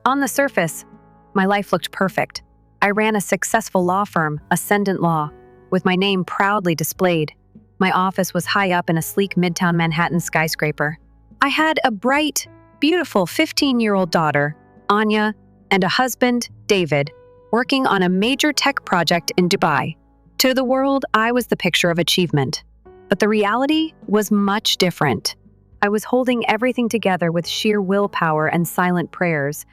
On the surface, my life looked perfect. I ran a successful law firm, Ascendant Law, with my name proudly displayed. My office was high up in a sleek Midtown Manhattan skyscraper. I had a bright, beautiful 15-year-old daughter, Anya, and a husband, David, working on a major tech project in Dubai. To the world, I was the picture of achievement. But the reality was much different. I was holding everything together with sheer willpower and silent prayers.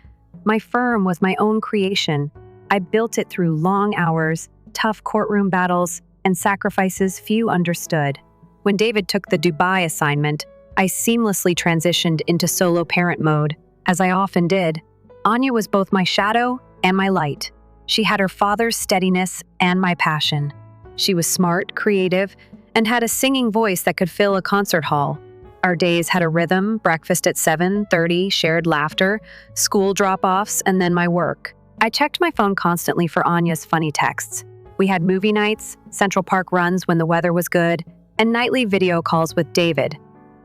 My firm was my own creation. I built it through long hours, tough courtroom battles, and sacrifices few understood. When David took the Dubai assignment, I seamlessly transitioned into solo parent mode, as I often did. Anya was both my shadow and my light. She had her father's steadiness and my passion. She was smart, creative, and had a singing voice that could fill a concert hall. Our days had a rhythm: breakfast at 7:30, shared laughter, school drop-offs, and then my work. I checked my phone constantly for Anya's funny texts. We had movie nights, Central Park runs when the weather was good, and nightly video calls with David.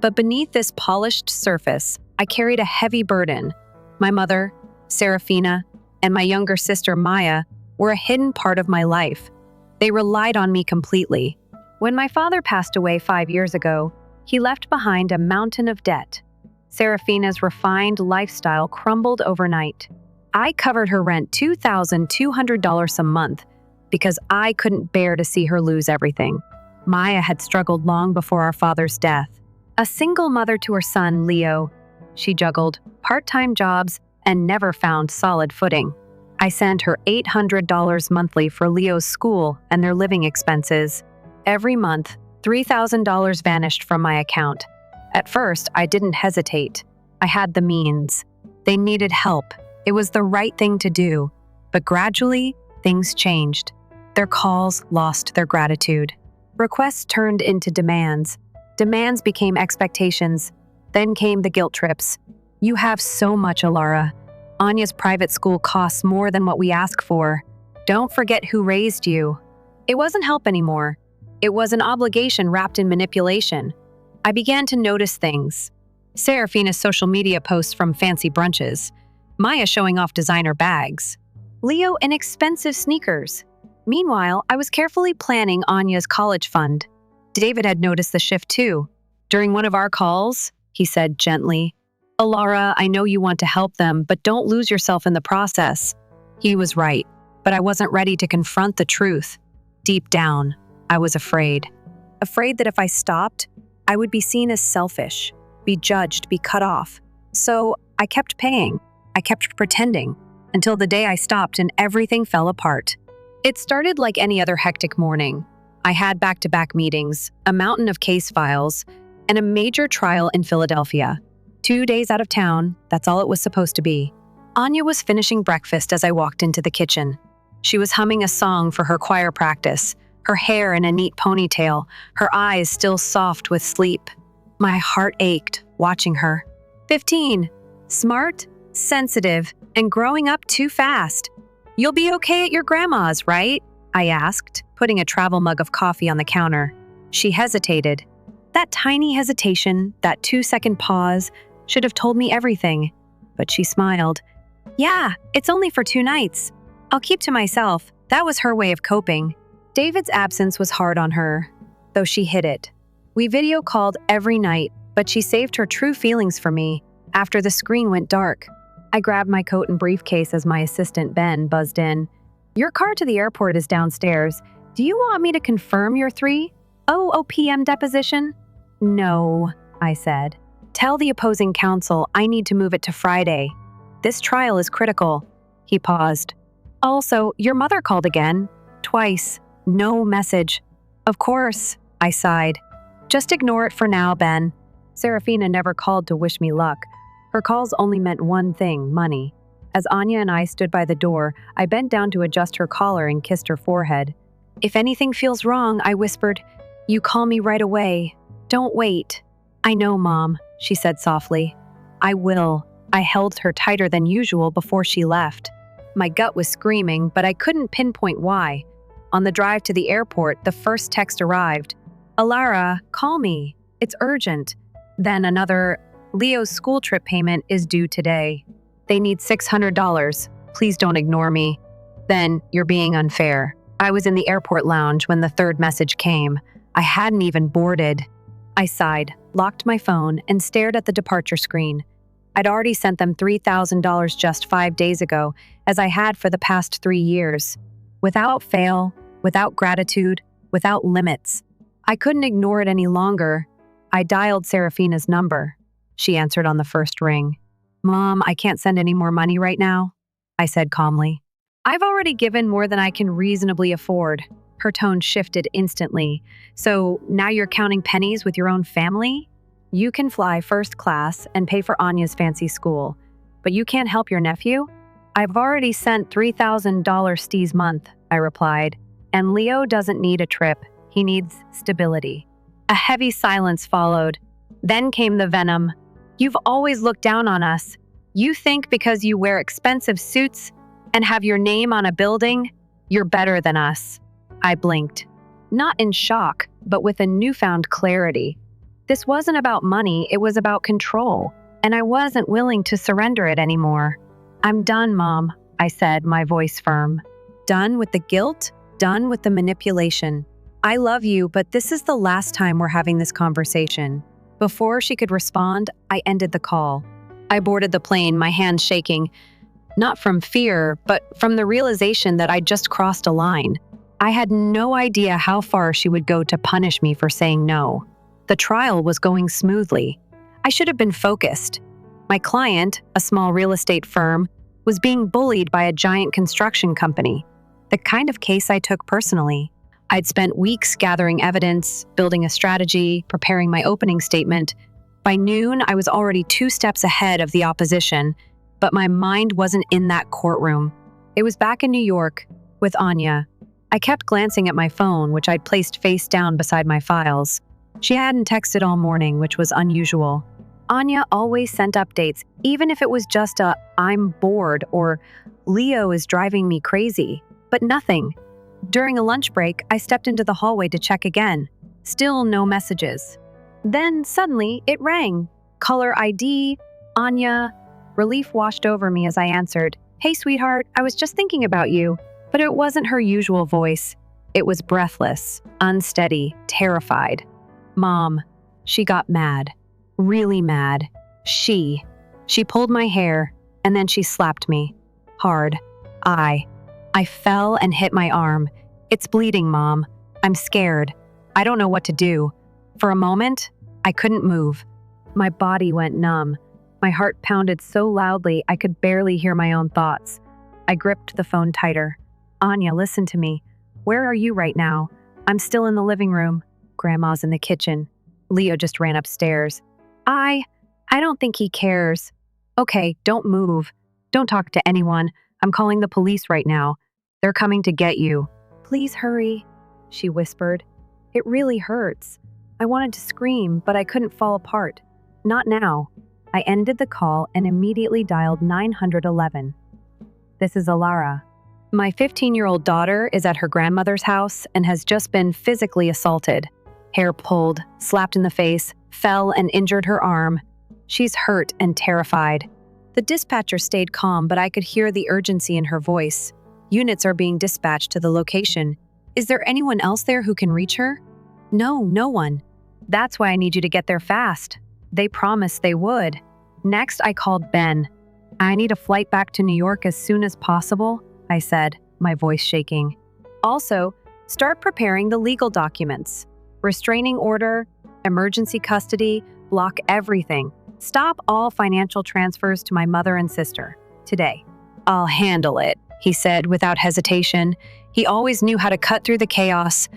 But beneath this polished surface, I carried a heavy burden. My mother, Serafina, and my younger sister, Maya, were a hidden part of my life. They relied on me completely. When my father passed away 5 years ago, he left behind a mountain of debt. Serafina's refined lifestyle crumbled overnight. I covered her rent $2,200 a month because I couldn't bear to see her lose everything. Maya had struggled long before our father's death. A single mother to her son, Leo, she juggled part-time jobs and never found solid footing. I sent her $800 monthly for Leo's school and their living expenses. Every month, $3,000 vanished from my account. At first, I didn't hesitate. I had the means. They needed help. It was the right thing to do. But gradually, things changed. Their calls lost their gratitude. Requests turned into demands. Demands became expectations. Then came the guilt trips. You have so much, Alara. Anya's private school costs more than what we ask for. Don't forget who raised you. It wasn't help anymore. It was an obligation wrapped in manipulation. I began to notice things. Serafina's social media posts from fancy brunches. Maya showing off designer bags. Leo in expensive sneakers. Meanwhile, I was carefully planning Anya's college fund. David had noticed the shift too. During one of our calls, he said gently, Alara, I know you want to help them, but don't lose yourself in the process. He was right, but I wasn't ready to confront the truth. Deep down, I was afraid. Afraid that if I stopped, I would be seen as selfish, be judged, be cut off. So I kept paying. I kept pretending, until the day I stopped and everything fell apart. It started like any other hectic morning. I had back-to-back meetings, a mountain of case files, and a major trial in Philadelphia. 2 days out of town, that's all it was supposed to be. Anya was finishing breakfast as I walked into the kitchen. She was humming a song for her choir practice, her hair in a neat ponytail, her eyes still soft with sleep. My heart ached watching her. 15, smart, sensitive, and growing up too fast. You'll be okay at your grandma's, right? I asked, putting a travel mug of coffee on the counter. She hesitated. That tiny hesitation, that 2-second pause, should have told me everything. But she smiled. Yeah, it's only for 2 nights. I'll keep to myself. That was her way of coping. David's absence was hard on her, though she hid it. We video called every night, but she saved her true feelings for me. After the screen went dark, I grabbed my coat and briefcase as my assistant Ben buzzed in. Your car to the airport is downstairs. Do you want me to confirm your 3:00 p.m. deposition? No, I said. Tell the opposing counsel I need to move it to Friday. This trial is critical. He paused. Also, your mother called again. Twice. No message. Of course, I sighed. Just ignore it for now, Ben. Serafina never called to wish me luck. Her calls only meant one thing, money. As Anya and I stood by the door, I bent down to adjust her collar and kissed her forehead. If anything feels wrong, I whispered, you call me right away. Don't wait. I know, Mom, she said softly. I will. I held her tighter than usual before she left. My gut was screaming, but I couldn't pinpoint why. On the drive to the airport, the first text arrived. Alara, call me. It's urgent. Then another, Leo's school trip payment is due today. They need $600. Please don't ignore me. Then you're being unfair. I was in the airport lounge when the third message came. I hadn't even boarded. I sighed, locked my phone, and stared at the departure screen. I'd already sent them $3,000 just 5 days ago, as I had for the past 3 years. Without fail, without gratitude, without limits. I couldn't ignore it any longer. I dialed Serafina's number. She answered on the first ring. "Mom, I can't send any more money right now," I said calmly. "I've already given more than I can reasonably afford." Her tone shifted instantly. "So now you're counting pennies with your own family? You can fly first class and pay for Anya's fancy school, but you can't help your nephew?" "I've already sent $3,000 Steez month," I replied. "And Leo doesn't need a trip. He needs stability." A heavy silence followed. Then came the venom. "You've always looked down on us. You think because you wear expensive suits and have your name on a building, you're better than us." I blinked, not in shock, but with a newfound clarity. This wasn't about money, it was about control, and I wasn't willing to surrender it anymore. "I'm done, Mom," I said, my voice firm. Done with the guilt, done with the manipulation. "I love you, but this is the last time we're having this conversation." Before she could respond, I ended the call. I boarded the plane, my hands shaking, not from fear, but from the realization that I'd just crossed a line. I had no idea how far she would go to punish me for saying no. The trial was going smoothly. I should have been focused. My client, a small real estate firm, was being bullied by a giant construction company, the kind of case I took personally. I'd spent weeks gathering evidence, building a strategy, preparing my opening statement. By noon, I was already 2 steps ahead of the opposition, but my mind wasn't in that courtroom. It was back in New York, with Anya. I kept glancing at my phone, which I'd placed face down beside my files. She hadn't texted all morning, which was unusual. Anya always sent updates, even if it was just a "I'm bored" or "Leo is driving me crazy," but nothing. During a lunch break, I stepped into the hallway to check again. Still no messages. Then suddenly it rang. Caller ID, Anya. Relief washed over me as I answered. "Hey, sweetheart, I was just thinking about you." But it wasn't her usual voice. It was breathless, unsteady, terrified. "Mom." She got mad. Really mad. She pulled my hair, and then she slapped me. Hard. I fell and hit my arm. "It's bleeding, Mom. I'm scared. I don't know what to do." For a moment, I couldn't move. My body went numb. My heart pounded so loudly I could barely hear my own thoughts. I gripped the phone tighter. "Anya, listen to me. Where are you right now?" "I'm still in the living room." "Grandma's in the kitchen." "Leo just ran upstairs." I don't think he cares." "Okay, don't move. Don't talk to anyone. I'm calling the police right now. They're coming to get you." "Please hurry," she whispered. "It really hurts." I wanted to scream, but I couldn't fall apart. Not now. I ended the call and immediately dialed 911. "This is Alara. My 15-year-old daughter is at her grandmother's house and has just been physically assaulted. Hair pulled, slapped in the face, fell and injured her arm. She's hurt and terrified." The dispatcher stayed calm, but I could hear the urgency in her voice. "Units are being dispatched to the location. Is there anyone else there who can reach her?" "No, no one." "That's why I need you to get there fast." They promised they would. Next, I called Ben. "I need a flight back to New York as soon as possible," I said, my voice shaking. "Also, start preparing the legal documents. Restraining order, emergency custody, block everything. Stop all financial transfers to my mother and sister. Today." "I'll handle it," he said without hesitation. He always knew how to cut through the chaos.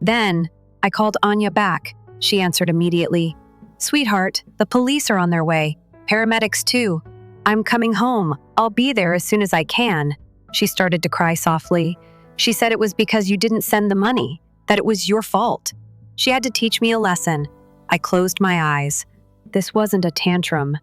Then, I called Anya back. She answered immediately. "Sweetheart, the police are on their way. Paramedics too. I'm coming home. I'll be there as soon as I can." She started to cry softly. She said it was because you didn't send the money, that it was your fault. She had to teach me a lesson. I closed my eyes. This wasn't a tantrum.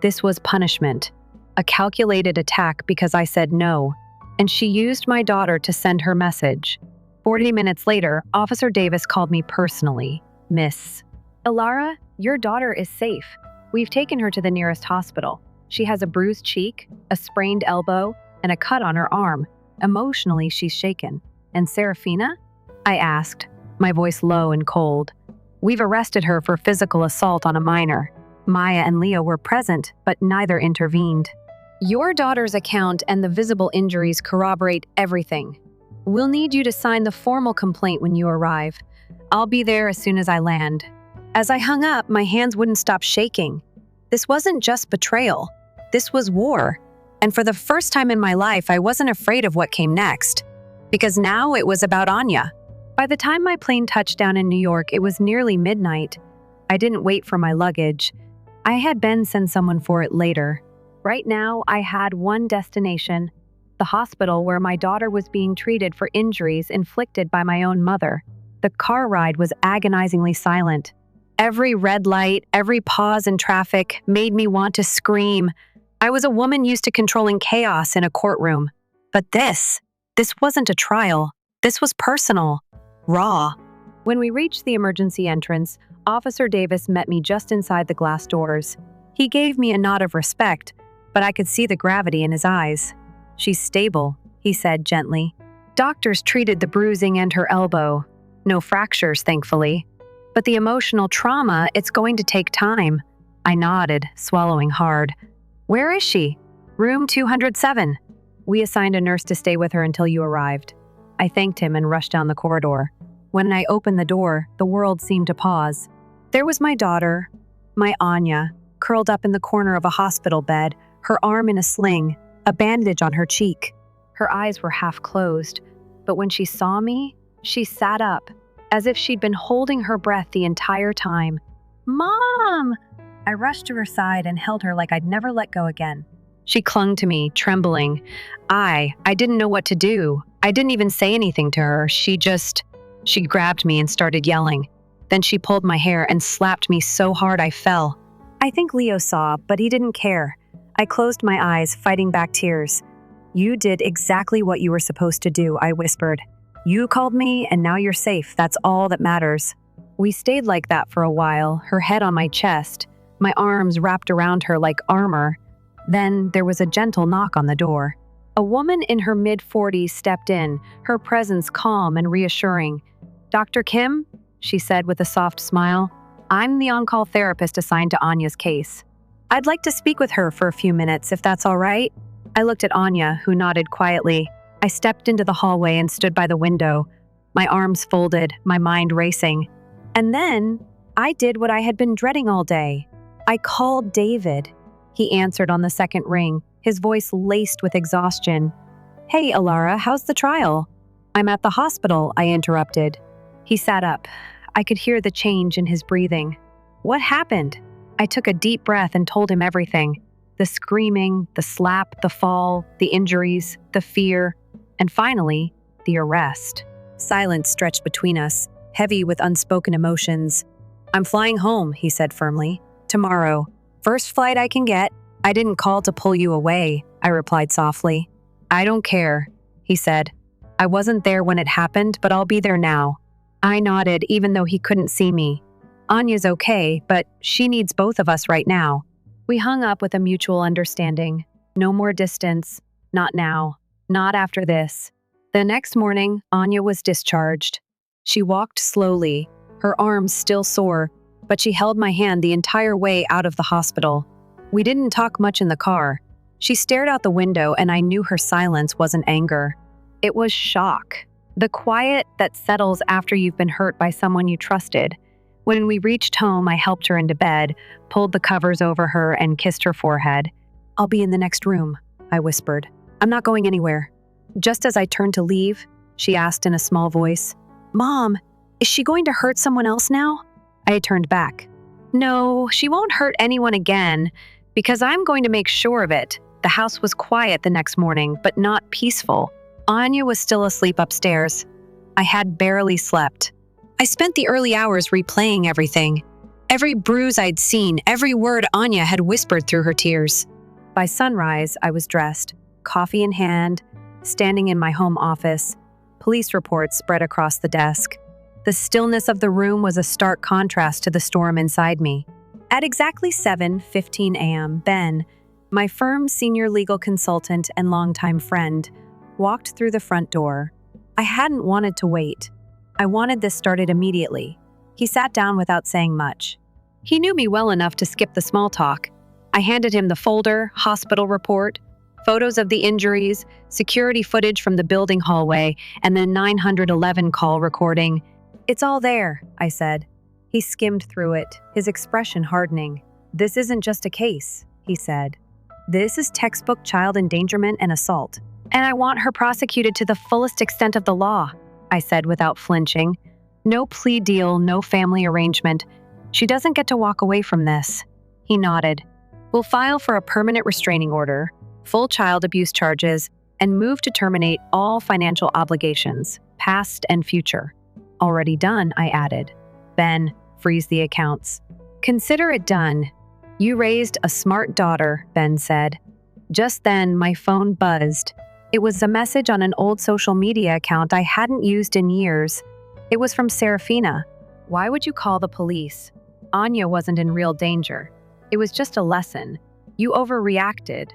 This was punishment. A calculated attack because I said no. And she used my daughter to send her message. 40 minutes later, Officer Davis called me personally. "Miss Alara, your daughter is safe. We've taken her to the nearest hospital. She has a bruised cheek, a sprained elbow, and a cut on her arm. Emotionally, she's shaken. And Serafina? I asked, my voice low and cold. We've arrested her for physical assault on a minor. Maya and Leo were present, but neither intervened. Your daughter's account and the visible injuries corroborate everything. We'll need you to sign the formal complaint when you arrive. I'll be there as soon as I land. As I hung up, my hands wouldn't stop shaking. This wasn't just betrayal. This was war. And for the first time in my life, I wasn't afraid of what came next. Because now it was about Anya. By the time my plane touched down in New York, it was nearly midnight. I didn't wait for my luggage. I had Ben send someone for it later. Right now, I had one destination, the hospital where my daughter was being treated for injuries inflicted by my own mother. The car ride was agonizingly silent. Every red light, every pause in traffic made me want to scream. I was a woman used to controlling chaos in a courtroom. But this wasn't a trial. This was personal, raw. When we reached the emergency entrance, Officer Davis met me just inside the glass doors. He gave me a nod of respect, but I could see the gravity in his eyes. She's stable, he said gently. Doctors treated the bruising and her elbow. No fractures, thankfully. But the emotional trauma, it's going to take time. I nodded, swallowing hard. Where is she? Room 207. We assigned a nurse to stay with her until you arrived. I thanked him and rushed down the corridor. When I opened the door, the world seemed to pause. There was my daughter, my Anya, curled up in the corner of a hospital bed, her arm in a sling, a bandage on her cheek. Her eyes were half closed, but when she saw me, she sat up, as if she'd been holding her breath the entire time. Mom! I rushed to her side and held her like I'd never let go again. She clung to me, trembling. I didn't know what to do. I didn't even say anything to her. She grabbed me and started yelling. Then she pulled my hair and slapped me so hard I fell. I think Leo saw, but he didn't care. I closed my eyes, fighting back tears. You did exactly what you were supposed to do, I whispered. You called me, and now you're safe. That's all that matters. We stayed like that for a while, her head on my chest, my arms wrapped around her like armor. Then there was a gentle knock on the door. A woman in her mid-40s stepped in, her presence calm and reassuring. Dr. Kim, she said with a soft smile, I'm the on-call therapist assigned to Anya's case. I'd like to speak with her for a few minutes, if that's all right. I looked at Anya, who nodded quietly. I stepped into the hallway and stood by the window, my arms folded, my mind racing. And then I did what I had been dreading all day. I called David. He answered on the second ring, his voice laced with exhaustion. Hey, Alara, how's the trial? I'm at the hospital, I interrupted. He sat up. I could hear the change in his breathing. What happened? I took a deep breath and told him everything. The screaming, the slap, the fall, the injuries, the fear, and finally, the arrest. Silence stretched between us, heavy with unspoken emotions. I'm flying home, he said firmly. Tomorrow. First flight I can get. I didn't call to pull you away, I replied softly. I don't care, he said. I wasn't there when it happened, but I'll be there now. I nodded, even though he couldn't see me. Anya's okay, but she needs both of us right now. We hung up with a mutual understanding. No more distance. Not now. Not after this. The next morning, Anya was discharged. She walked slowly, her arms still sore, but she held my hand the entire way out of the hospital. We didn't talk much in the car. She stared out the window, and I knew her silence wasn't anger. It was shock. The quiet that settles after you've been hurt by someone you trusted. When we reached home, I helped her into bed, pulled the covers over her, and kissed her forehead. I'll be in the next room, I whispered. I'm not going anywhere. Just as I turned to leave, she asked in a small voice, Mom, is she going to hurt someone else now? I turned back. No, she won't hurt anyone again, because I'm going to make sure of it. The house was quiet the next morning, but not peaceful. Anya was still asleep upstairs. I had barely slept. I spent the early hours replaying everything. Every bruise I'd seen, every word Anya had whispered through her tears. By sunrise, I was dressed, coffee in hand, standing in my home office, police reports spread across the desk. The stillness of the room was a stark contrast to the storm inside me. At exactly 7:15 a.m., Ben, My firm's senior legal consultant and longtime friend walked through the front door. I hadn't wanted to wait. I wanted this started immediately. He sat down without saying much. He knew me well enough to skip the small talk. I handed him the folder, hospital report, photos of the injuries, security footage from the building hallway, and the 911 call recording. "It's all there," I said. He skimmed through it, his expression hardening. "This isn't just a case," he said. "This is textbook child endangerment and assault. And I want her prosecuted to the fullest extent of the law," I said without flinching. "No plea deal, no family arrangement. She doesn't get to walk away from this." He nodded. "We'll file for a permanent restraining order, full child abuse charges, and move to terminate all financial obligations, past and future." "Already done," I added. "Ben, freeze the accounts." "Consider it done. You raised a smart daughter," Ben said. Just then, my phone buzzed. It was a message on an old social media account I hadn't used in years. It was from Serafina. "Why would you call the police? Anya wasn't in real danger. It was just a lesson. You overreacted."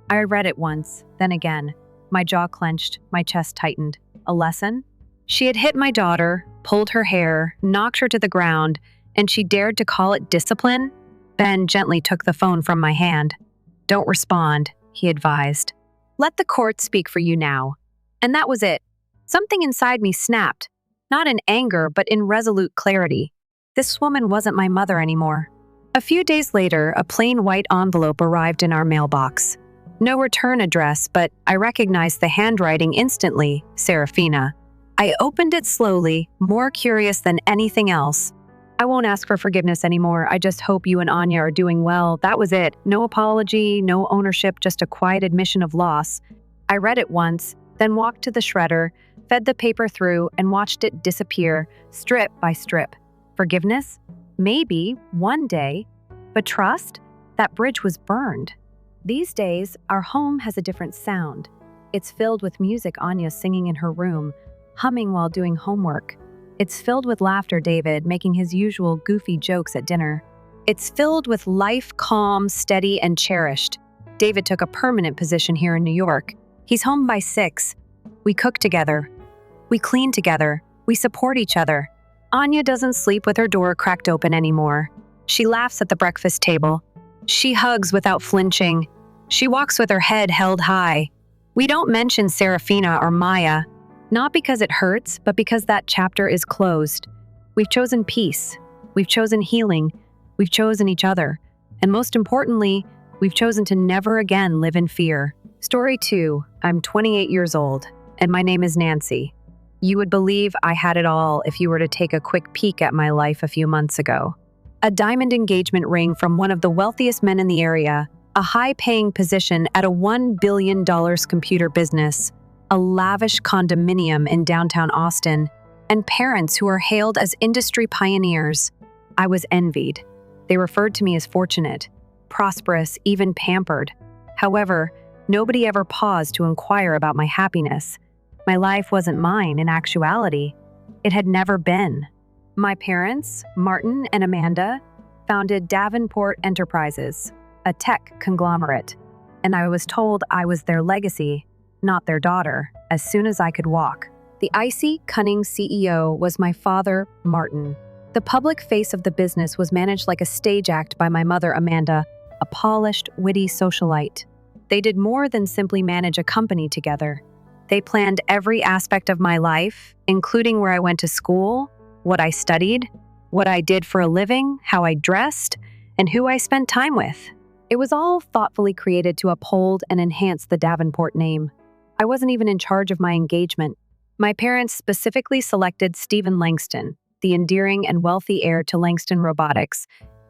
I read it once, then again. My jaw clenched, my chest tightened. A lesson? She had hit my daughter, pulled her hair, knocked her to the ground, and she dared to call it discipline? Ben gently took the phone from my hand. "Don't respond," he advised. "Let the court speak for you now." And that was it. Something inside me snapped, not in anger, but in resolute clarity. This woman wasn't my mother anymore. A few days later, a plain white envelope arrived in our mailbox. No return address, but I recognized the handwriting instantly, Serafina. I opened it slowly, more curious than anything else. "I won't ask for forgiveness anymore. I just hope you and Anya are doing well." That was it. No apology, no ownership, just a quiet admission of loss. I read it once, then walked to the shredder, fed the paper through, and watched it disappear, strip by strip. Forgiveness? Maybe, one day. But trust? That bridge was burned. These days, our home has a different sound. It's filled with music Anya's singing in her room, humming while doing homework. It's filled with laughter David making his usual goofy jokes at dinner. It's filled with life calm, steady, and cherished. David took a permanent position here in New York. He's home by 6. We cook together. We clean together. We support each other. Anya doesn't sleep with her door cracked open anymore. She laughs at the breakfast table. She hugs without flinching. She walks with her head held high. We don't mention Serafina or Maya, not because it hurts, but because that chapter is closed. We've chosen peace. We've chosen healing. We've chosen each other. And most importantly, we've chosen to never again live in fear. Story 2. I'm 28 years old, and my name is Nancy. You would believe I had it all if you were to take a quick peek at my life a few months ago. A diamond engagement ring from one of the wealthiest men in the area, a high-paying position at a $1 billion computer business, a lavish condominium in downtown Austin, and parents who are hailed as industry pioneers. I was envied. They referred to me as fortunate, prosperous, even pampered. However, nobody ever paused to inquire about my happiness. My life wasn't mine in actuality. It had never been. My parents, Martin and Amanda, founded Davenport Enterprises, a tech conglomerate, and I was told I was their legacy, not their daughter, as soon as I could walk. The icy, cunning CEO was my father, Martin. The public face of the business was managed like a stage act by my mother, Amanda, a polished, witty socialite. They did more than simply manage a company together. They planned every aspect of my life, including where I went to school, what I studied, what I did for a living, how I dressed, and who I spent time with. It was all thoughtfully created to uphold and enhance the Davenport name. I wasn't even in charge of my engagement. My parents specifically selected Stephen Langston, the endearing and wealthy heir to Langston Robotics.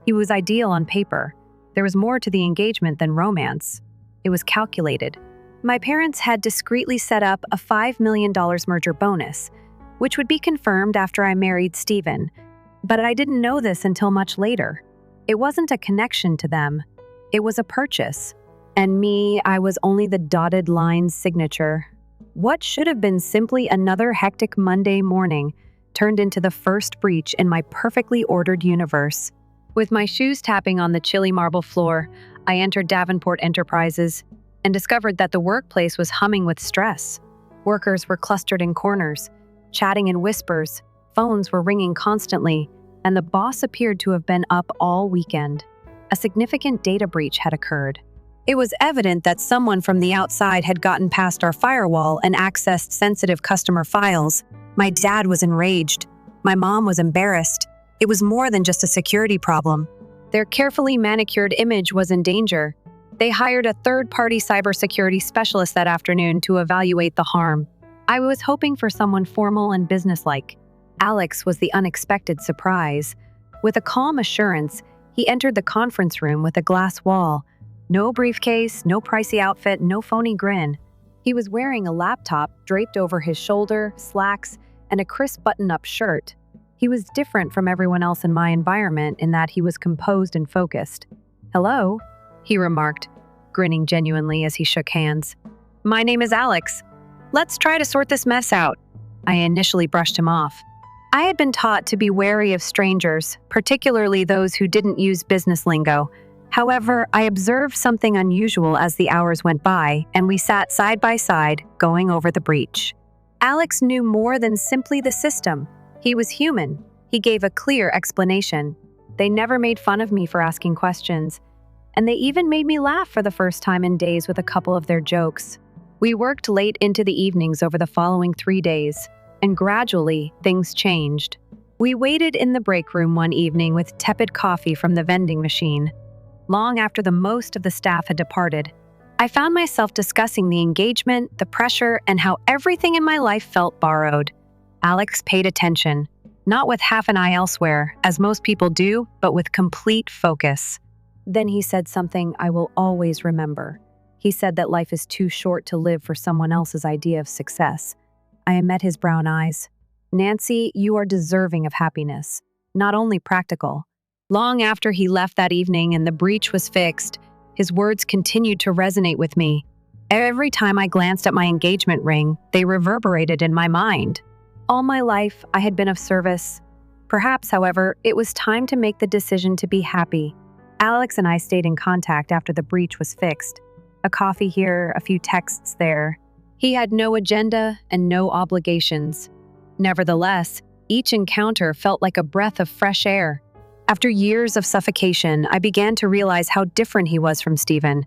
He was ideal on paper. There was more to the engagement than romance. It was calculated. My parents had discreetly set up a $5 million merger bonus, which would be confirmed after I married Stephen. But I didn't know this until much later. It wasn't a connection to them. It was a purchase. And me, I was only the dotted line signature. What should have been simply another hectic Monday morning turned into the first breach in my perfectly ordered universe. With my shoes tapping on the chilly marble floor, I entered Davenport Enterprises and discovered that the workplace was humming with stress. Workers were clustered in corners, chatting in whispers, phones were ringing constantly, and the boss appeared to have been up all weekend. A significant data breach had occurred. It was evident that someone from the outside had gotten past our firewall and accessed sensitive customer files. My dad was enraged. My mom was embarrassed. It was more than just a security problem. Their carefully manicured image was in danger. They hired a third-party cybersecurity specialist that afternoon to evaluate the harm. I was hoping for someone formal and businesslike. Alex was the unexpected surprise. With a calm assurance, he entered the conference room with a glass wall. No briefcase, no pricey outfit, no phony grin. He was wearing a laptop draped over his shoulder, slacks, and a crisp button-up shirt. He was different from everyone else in my environment in that he was composed and focused. "Hello," he remarked, grinning genuinely as he shook hands. "My name is Alex. Let's try to sort this mess out." I initially brushed him off. I had been taught to be wary of strangers, particularly those who didn't use business lingo. However, I observed something unusual as the hours went by, and we sat side by side, going over the breach. Alex knew more than simply the system. He was human. He gave a clear explanation. They never made fun of me for asking questions, and they even made me laugh for the first time in days with a couple of their jokes. We worked late into the evenings over the following 3 days, and gradually, things changed. We waited in the break room one evening with tepid coffee from the vending machine. Long after the most of the staff had departed, I found myself discussing the engagement, the pressure, and how everything in my life felt borrowed. Alex paid attention, not with half an eye elsewhere, as most people do, but with complete focus. Then he said something I will always remember. He said that life is too short to live for someone else's idea of success. I met his brown eyes. "Nancy, you are deserving of happiness, not only practical." Long after he left that evening and the breach was fixed, his words continued to resonate with me. Every time I glanced at my engagement ring, they reverberated in my mind. All my life, I had been of service. Perhaps, however, it was time to make the decision to be happy. Alex and I stayed in contact after the breach was fixed. A coffee here, a few texts there. He had no agenda and no obligations. Nevertheless, each encounter felt like a breath of fresh air. After years of suffocation, I began to realize how different he was from Stephen.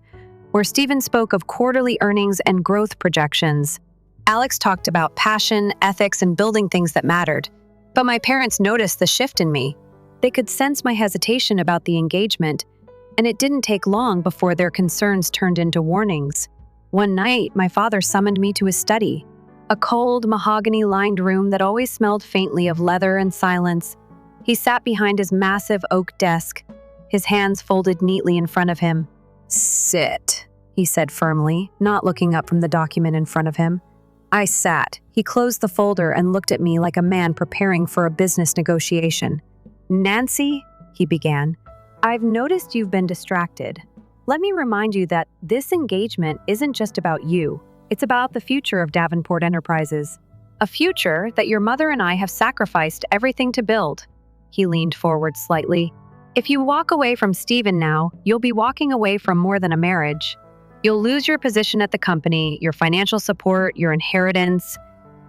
Where Stephen spoke of quarterly earnings and growth projections, Alex talked about passion, ethics, and building things that mattered. But my parents noticed the shift in me. They could sense my hesitation about the engagement, and it didn't take long before their concerns turned into warnings. One night, my father summoned me to his study, a cold, mahogany-lined room that always smelled faintly of leather and silence. He sat behind his massive oak desk, his hands folded neatly in front of him. "Sit," he said firmly, not looking up from the document in front of him. I sat. He closed the folder and looked at me like a man preparing for a business negotiation. "Nancy," he began, "I've noticed you've been distracted. Let me remind you that this engagement isn't just about you. It's about the future of Davenport Enterprises. A future that your mother and I have sacrificed everything to build." He leaned forward slightly. "If you walk away from Stephen now, you'll be walking away from more than a marriage. You'll lose your position at the company, your financial support, your inheritance.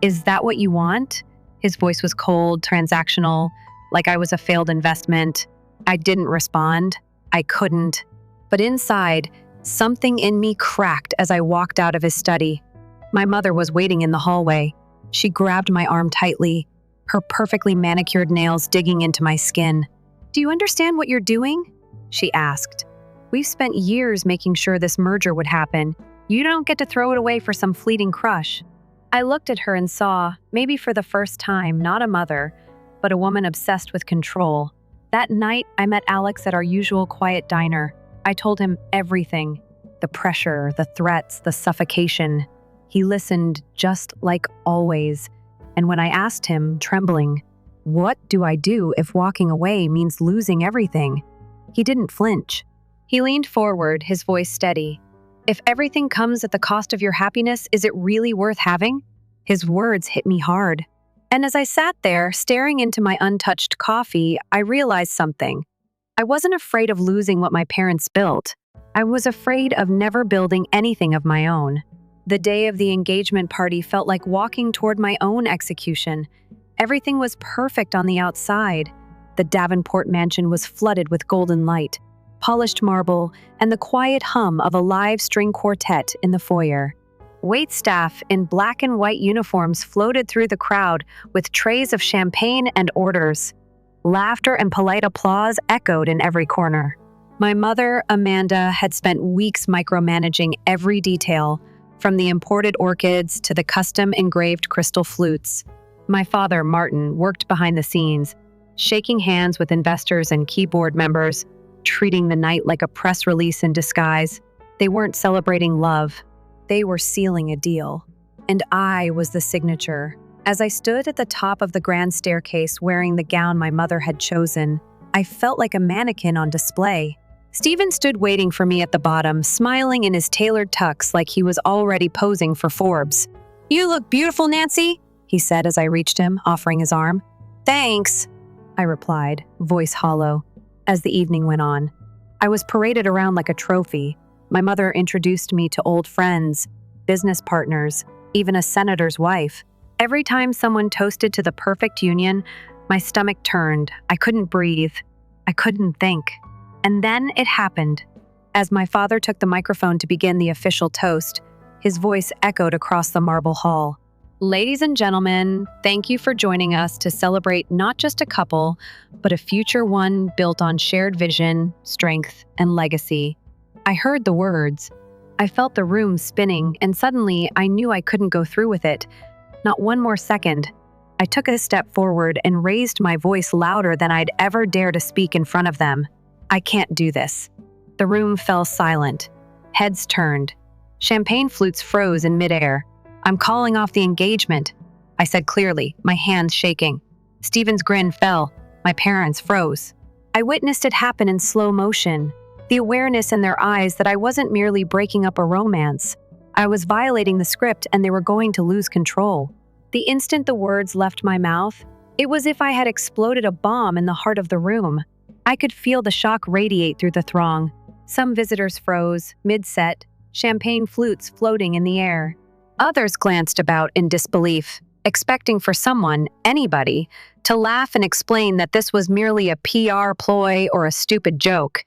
Is that what you want?" His voice was cold, transactional, like I was a failed investment. I didn't respond. I couldn't. But inside, something in me cracked as I walked out of his study. My mother was waiting in the hallway. She grabbed my arm tightly, her perfectly manicured nails digging into my skin. "Do you understand what you're doing?" she asked. "We've spent years making sure this merger would happen. You don't get to throw it away for some fleeting crush." I looked at her and saw, maybe for the first time, not a mother, but a woman obsessed with control. That night, I met Alex at our usual quiet diner. I told him everything. The pressure, the threats, the suffocation. He listened just like always. And when I asked him, trembling, "What do I do if walking away means losing everything?" he didn't flinch. He leaned forward, his voice steady. "If everything comes at the cost of your happiness, is it really worth having?" His words hit me hard. And as I sat there, staring into my untouched coffee, I realized something. I wasn't afraid of losing what my parents built. I was afraid of never building anything of my own. The day of the engagement party felt like walking toward my own execution. Everything was perfect on the outside. The Davenport mansion was flooded with golden light, polished marble, and the quiet hum of a live string quartet in the foyer. Waitstaff in black and white uniforms floated through the crowd with trays of champagne and orders. Laughter and polite applause echoed in every corner. My mother, Amanda, had spent weeks micromanaging every detail, from the imported orchids to the custom-engraved crystal flutes. My father, Martin, worked behind the scenes, shaking hands with investors and keyboard members, treating the night like a press release in disguise. They weren't celebrating love. They were sealing a deal. And I was the signature. As I stood at the top of the grand staircase wearing the gown my mother had chosen, I felt like a mannequin on display. Stephen stood waiting for me at the bottom, smiling in his tailored tux like he was already posing for Forbes. "You look beautiful, Nancy," he said as I reached him, offering his arm. "Thanks," I replied, voice hollow. As the evening went on, I was paraded around like a trophy. My mother introduced me to old friends, business partners, even a senator's wife. Every time someone toasted to the perfect union, my stomach turned. I couldn't breathe. I couldn't think. And then it happened. As my father took the microphone to begin the official toast, his voice echoed across the marble hall. "Ladies and gentlemen, thank you for joining us to celebrate not just a couple, but a future one built on shared vision, strength, and legacy." I heard the words. I felt the room spinning, and suddenly I knew I couldn't go through with it. Not one more second. I took a step forward and raised my voice louder than I'd ever dare to speak in front of them. "I can't do this." The room fell silent. Heads turned. Champagne flutes froze in midair. "I'm calling off the engagement," I said clearly, my hands shaking. Stephen's grin fell. My parents froze. I witnessed it happen in slow motion, the awareness in their eyes that I wasn't merely breaking up a romance. I was violating the script and they were going to lose control. The instant the words left my mouth, it was as if I had exploded a bomb in the heart of the room. I could feel the shock radiate through the throng. Some visitors froze, mid-set, champagne flutes floating in the air. Others glanced about in disbelief, expecting for someone, anybody, to laugh and explain that this was merely a PR ploy or a stupid joke.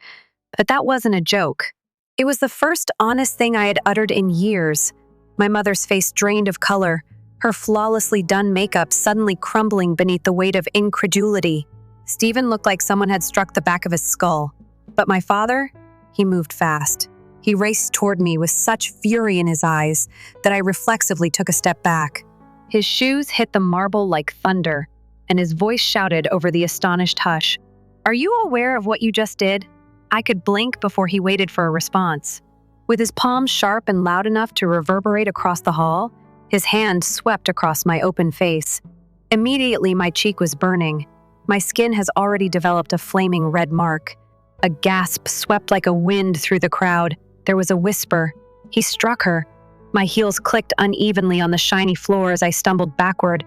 But that wasn't a joke. It was the first honest thing I had uttered in years. My mother's face drained of color, her flawlessly done makeup suddenly crumbling beneath the weight of incredulity. Stephen looked like someone had struck the back of his skull. But my father? He moved fast. He raced toward me with such fury in his eyes that I reflexively took a step back. His shoes hit the marble like thunder, and his voice shouted over the astonished hush. "Are you aware of what you just did?" I could blink before he waited for a response. With his palms sharp and loud enough to reverberate across the hall, his hand swept across my open face. Immediately, my cheek was burning. My skin has already developed a flaming red mark. A gasp swept like a wind through the crowd. There was a whisper. He struck her. My heels clicked unevenly on the shiny floor as I stumbled backward.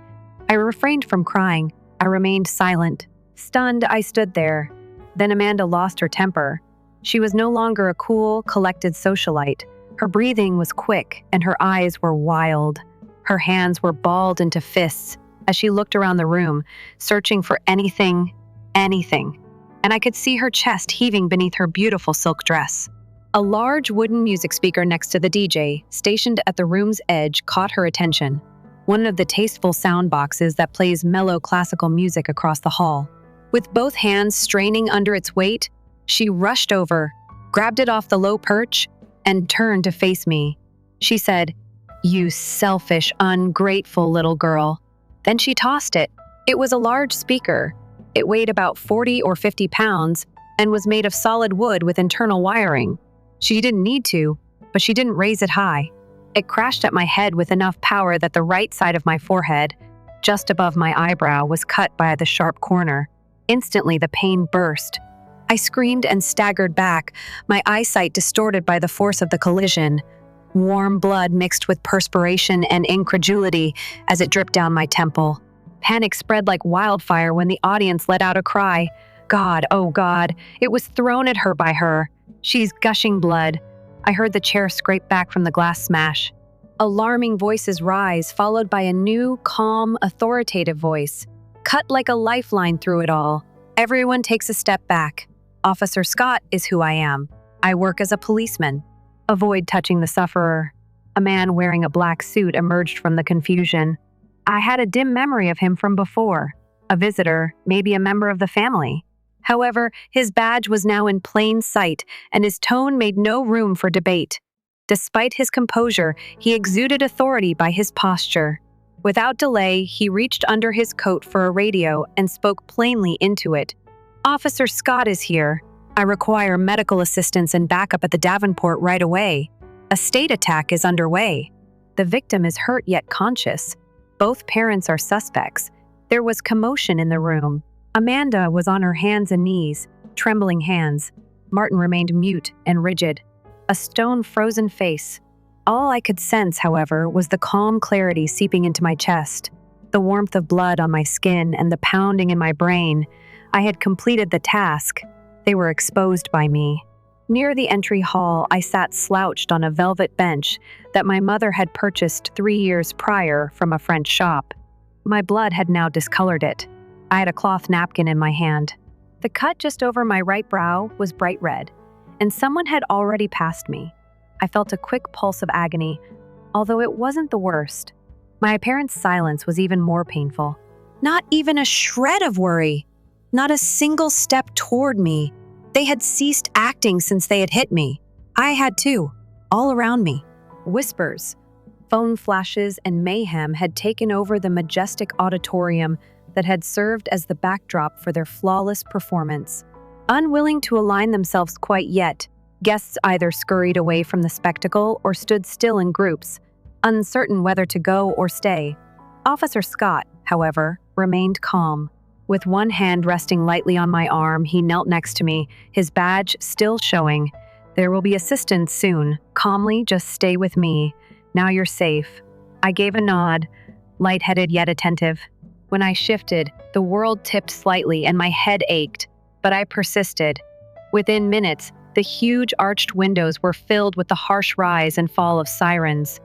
I refrained from crying. I remained silent. Stunned, I stood there. Then Amanda lost her temper. She was no longer a cool, collected socialite. Her breathing was quick, and her eyes were wild. Her hands were balled into fists as she looked around the room, searching for anything. And I could see her chest heaving beneath her beautiful silk dress. A large wooden music speaker next to the DJ, stationed at the room's edge, caught her attention. One of the tasteful sound boxes that plays mellow classical music across the hall. With both hands straining under its weight, she rushed over, grabbed it off the low perch, and turned to face me. She said, "You selfish, ungrateful little girl." Then she tossed it. It was a large speaker. It weighed about 40 or 50 pounds and was made of solid wood with internal wiring. She didn't need to, but she didn't raise it high. It crashed at my head with enough power that the right side of my forehead, just above my eyebrow, was cut by the sharp corner. Instantly, the pain burst. I screamed and staggered back, my eyesight distorted by the force of the collision. Warm blood mixed with perspiration and incredulity as it dripped down my temple. Panic spread like wildfire when the audience let out a cry. God, oh God, it was thrown at her by her. She's gushing blood. I heard the chair scrape back from the glass smash. Alarming voices rise, followed by a new, calm, authoritative voice. Cut like a lifeline through it all. Everyone takes a step back. Officer Scott is who I am. I work as a policeman. Avoid touching the sufferer. A man wearing a black suit emerged from the confusion. I had a dim memory of him from before. A visitor, maybe a member of the family. However, his badge was now in plain sight, and his tone made no room for debate. Despite his composure, he exuded authority by his posture. Without delay, he reached under his coat for a radio and spoke plainly into it. "Officer Scott is here. I require medical assistance and backup at the Davenport right away. A state attack is underway. The victim is hurt yet conscious. Both parents are suspects." There was commotion in the room. Amanda was on her hands and knees, trembling hands. Martin remained mute and rigid, a stone-frozen face. All I could sense, however, was the calm clarity seeping into my chest, the warmth of blood on my skin and the pounding in my brain. I had completed the task. They were exposed by me. Near the entry hall, I sat slouched on a velvet bench that my mother had purchased 3 years prior from a French shop. My blood had now discolored it. I had a cloth napkin in my hand. The cut just over my right brow was bright red, and someone had already passed me. I felt a quick pulse of agony, although it wasn't the worst. My parents' silence was even more painful. Not even a shred of worry. Not a single step toward me. They had ceased acting since they had hit me. I had too, all around me. Whispers, phone flashes, and mayhem had taken over the majestic auditorium that had served as the backdrop for their flawless performance. Unwilling to align themselves quite yet, guests either scurried away from the spectacle or stood still in groups, uncertain whether to go or stay. Officer Scott, however, remained calm. With one hand resting lightly on my arm, he knelt next to me, his badge still showing. "There will be assistance soon. Calmly, just stay with me. Now you're safe." I gave a nod, lightheaded yet attentive. When I shifted, the world tipped slightly and my head ached, but I persisted. Within minutes, the huge arched windows were filled with the harsh rise and fall of sirens.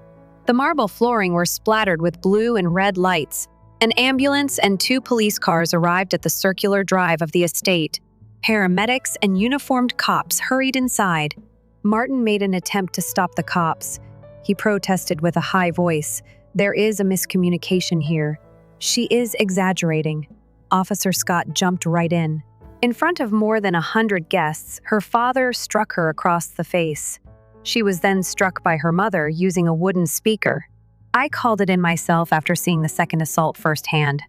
The marble flooring were splattered with blue and red lights. An ambulance and 2 police cars arrived at the circular drive of the estate. Paramedics and uniformed cops hurried inside. Martin made an attempt to stop the cops. He protested with a high voice. "There is a miscommunication here. She is exaggerating." Officer Scott jumped right in. In front of more than 100 guests, her father struck her across the face. She was then struck by her mother using a wooden speaker. I called it in myself after seeing the second assault firsthand.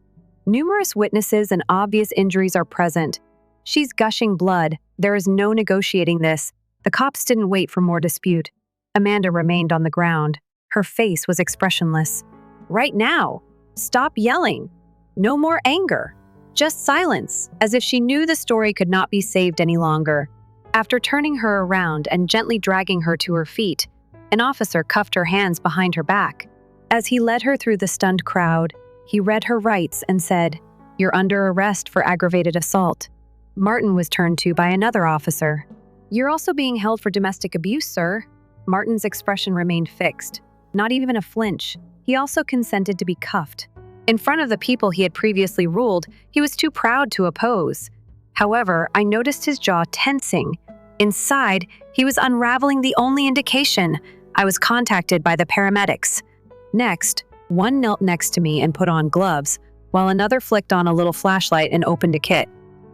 Numerous witnesses and obvious injuries are present. She's gushing blood. There is no negotiating this. The cops didn't wait for more dispute. Amanda remained on the ground. Her face was expressionless. "Right now! Stop yelling! No more anger! Just silence," as if she knew the story could not be saved any longer. After turning her around and gently dragging her to her feet, an officer cuffed her hands behind her back. As he led her through the stunned crowd, he read her rights and said, "You're under arrest for aggravated assault." Martin was turned to by another officer. "You're also being held for domestic abuse, sir." Martin's expression remained fixed, not even a flinch. He also consented to be cuffed. In front of the people he had previously ruled, he was too proud to oppose. However, I noticed his jaw tensing. Inside, he was unraveling the only indication. I was contacted by the paramedics. Next, one knelt next to me and put on gloves, while another flicked on a little flashlight and opened a kit.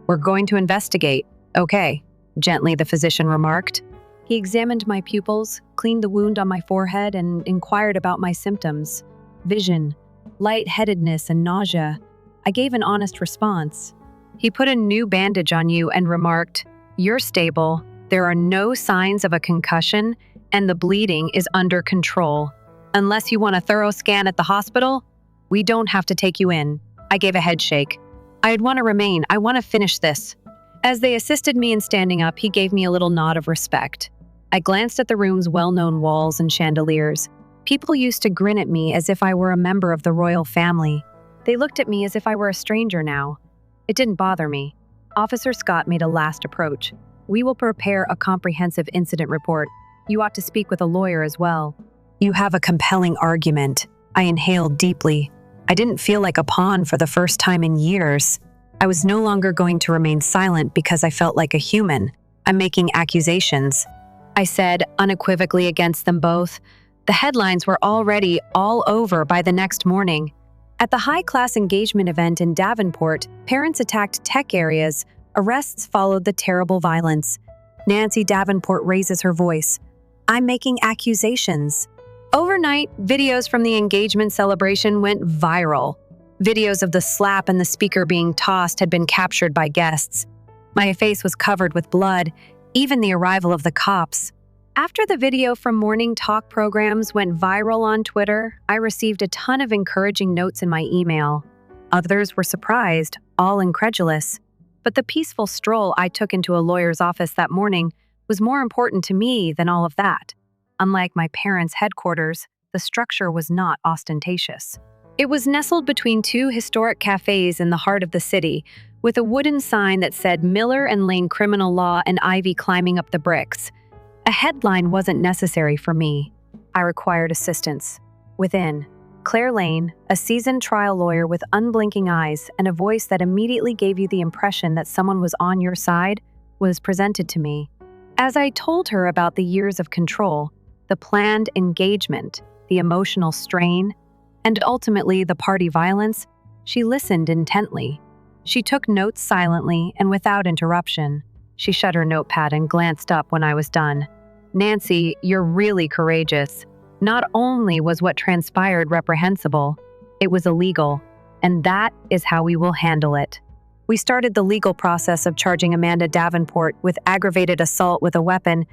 "We're going to investigate." "Okay," gently the physician remarked. He examined my pupils, cleaned the wound on my forehead, and inquired about my symptoms. Vision, lightheadedness, and nausea. I gave an honest response. He put a new bandage on you and remarked, "You're stable. There are no signs of a concussion, and the bleeding is under control. Unless you want a thorough scan at the hospital, we don't have to take you in." I gave a head shake. "I'd want to remain. I want to finish this." As they assisted me in standing up, he gave me a little nod of respect. I glanced at the room's well-known walls and chandeliers. People used to grin at me as if I were a member of the royal family. They looked at me as if I were a stranger now. It didn't bother me. Officer Scott made a last approach. We will prepare a comprehensive incident report. You ought to speak with a lawyer as well. You have a compelling argument. I inhaled deeply. I didn't feel like a pawn for the first time in years. I was no longer going to remain silent because I felt like a human. I'm making accusations, I said unequivocally against them both. The headlines were already all over by the next morning. At the high-class engagement event in Davenport, parents attacked tech areas. Arrests followed the terrible violence. Nancy Davenport raises her voice. I'm making accusations. Overnight, videos from the engagement celebration went viral. Videos of the slap and the speaker being tossed had been captured by guests. My face was covered with blood, even the arrival of the cops. After the video from morning talk programs went viral on Twitter, I received a ton of encouraging notes in my email. Others were surprised, all incredulous. But the peaceful stroll I took into a lawyer's office that morning was more important to me than all of that. Unlike my parents' headquarters, the structure was not ostentatious. It was nestled between two historic cafes in the heart of the city, with a wooden sign that said Miller and Lane Criminal Law and ivy climbing up the bricks. A headline wasn't necessary for me. I required assistance. Within, Claire Lane, a seasoned trial lawyer with unblinking eyes and a voice that immediately gave you the impression that someone was on your side, was presented to me. As I told her about the years of control, the planned engagement, the emotional strain, and ultimately the party violence, she listened intently. She took notes silently and without interruption. She shut her notepad and glanced up when I was done. Nancy, you're really courageous. Not only was what transpired reprehensible, it was illegal, and that is how we will handle it. We started the legal process of charging Amanda Davenport with aggravated assault with a weapon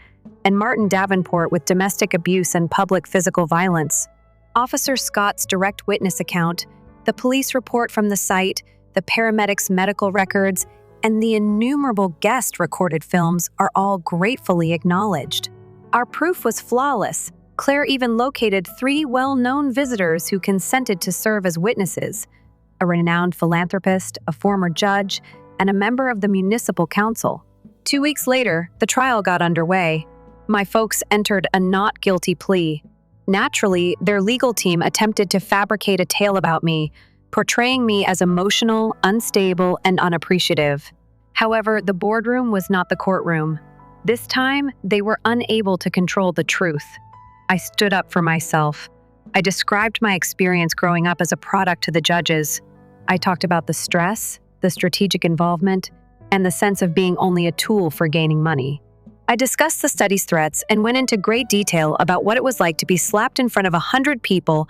and Martin Davenport with domestic abuse and public physical violence. Officer Scott's direct witness account, the police report from the site, the paramedics' medical records, and the innumerable guest recorded films are all gratefully acknowledged. Our proof was flawless. Claire even located 3 well-known visitors who consented to serve as witnesses: a renowned philanthropist, a former judge, and a member of the municipal council. 2 weeks later, the trial got underway. My folks entered a not guilty plea. Naturally, their legal team attempted to fabricate a tale about me, portraying me as emotional, unstable, and unappreciative. However, the boardroom was not the courtroom. This time, they were unable to control the truth. I stood up for myself. I described my experience growing up as a product to the judges. I talked about the stress, the strategic involvement, and the sense of being only a tool for gaining money. I discussed the study's threats and went into great detail about what it was like to be slapped in front of 100 people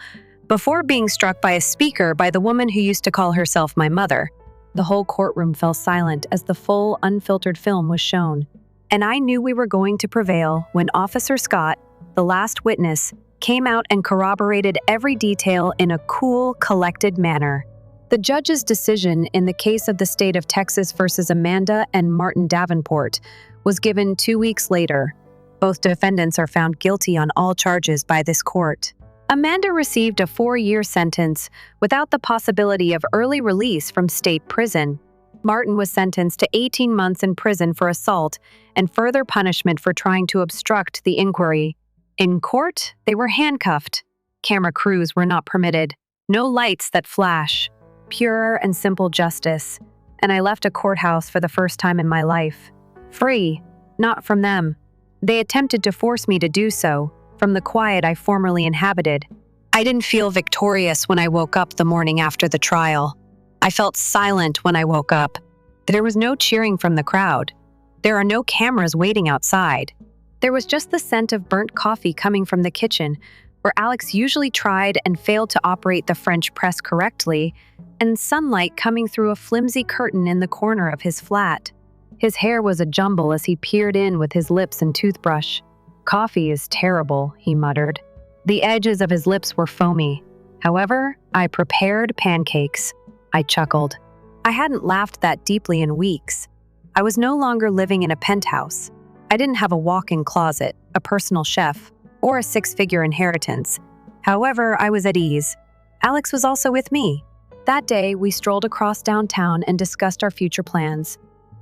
before being struck by a speaker by the woman who used to call herself my mother. The whole courtroom fell silent as the full, unfiltered film was shown. And I knew we were going to prevail when Officer Scott, the last witness, came out and corroborated every detail in a cool, collected manner. The judge's decision in the case of the state of Texas versus Amanda and Martin Davenport was given 2 weeks later. Both defendants are found guilty on all charges by this court. Amanda received a 4-year sentence without the possibility of early release from state prison. Martin was sentenced to 18 months in prison for assault and further punishment for trying to obstruct the inquiry. In court, they were handcuffed. Camera crews were not permitted. No lights that flash. Pure and simple justice. And I left a courthouse for the first time in my life. Free, not from them. They attempted to force me to do so, from the quiet I formerly inhabited. I didn't feel victorious when I woke up the morning after the trial. I felt silent when I woke up. There was no cheering from the crowd. There are no cameras waiting outside. There was just the scent of burnt coffee coming from the kitchen, where Alex usually tried and failed to operate the French press correctly, and sunlight coming through a flimsy curtain in the corner of his flat. His hair was a jumble as he peered in with his lips and toothbrush. "Coffee is terrible," he muttered. The edges of his lips were foamy. However, I prepared pancakes. I chuckled. I hadn't laughed that deeply in weeks. I was no longer living in a penthouse. I didn't have a walk-in closet, a personal chef, or a 6-figure inheritance. However, I was at ease. Alex was also with me. That day, we strolled across downtown and discussed our future plans.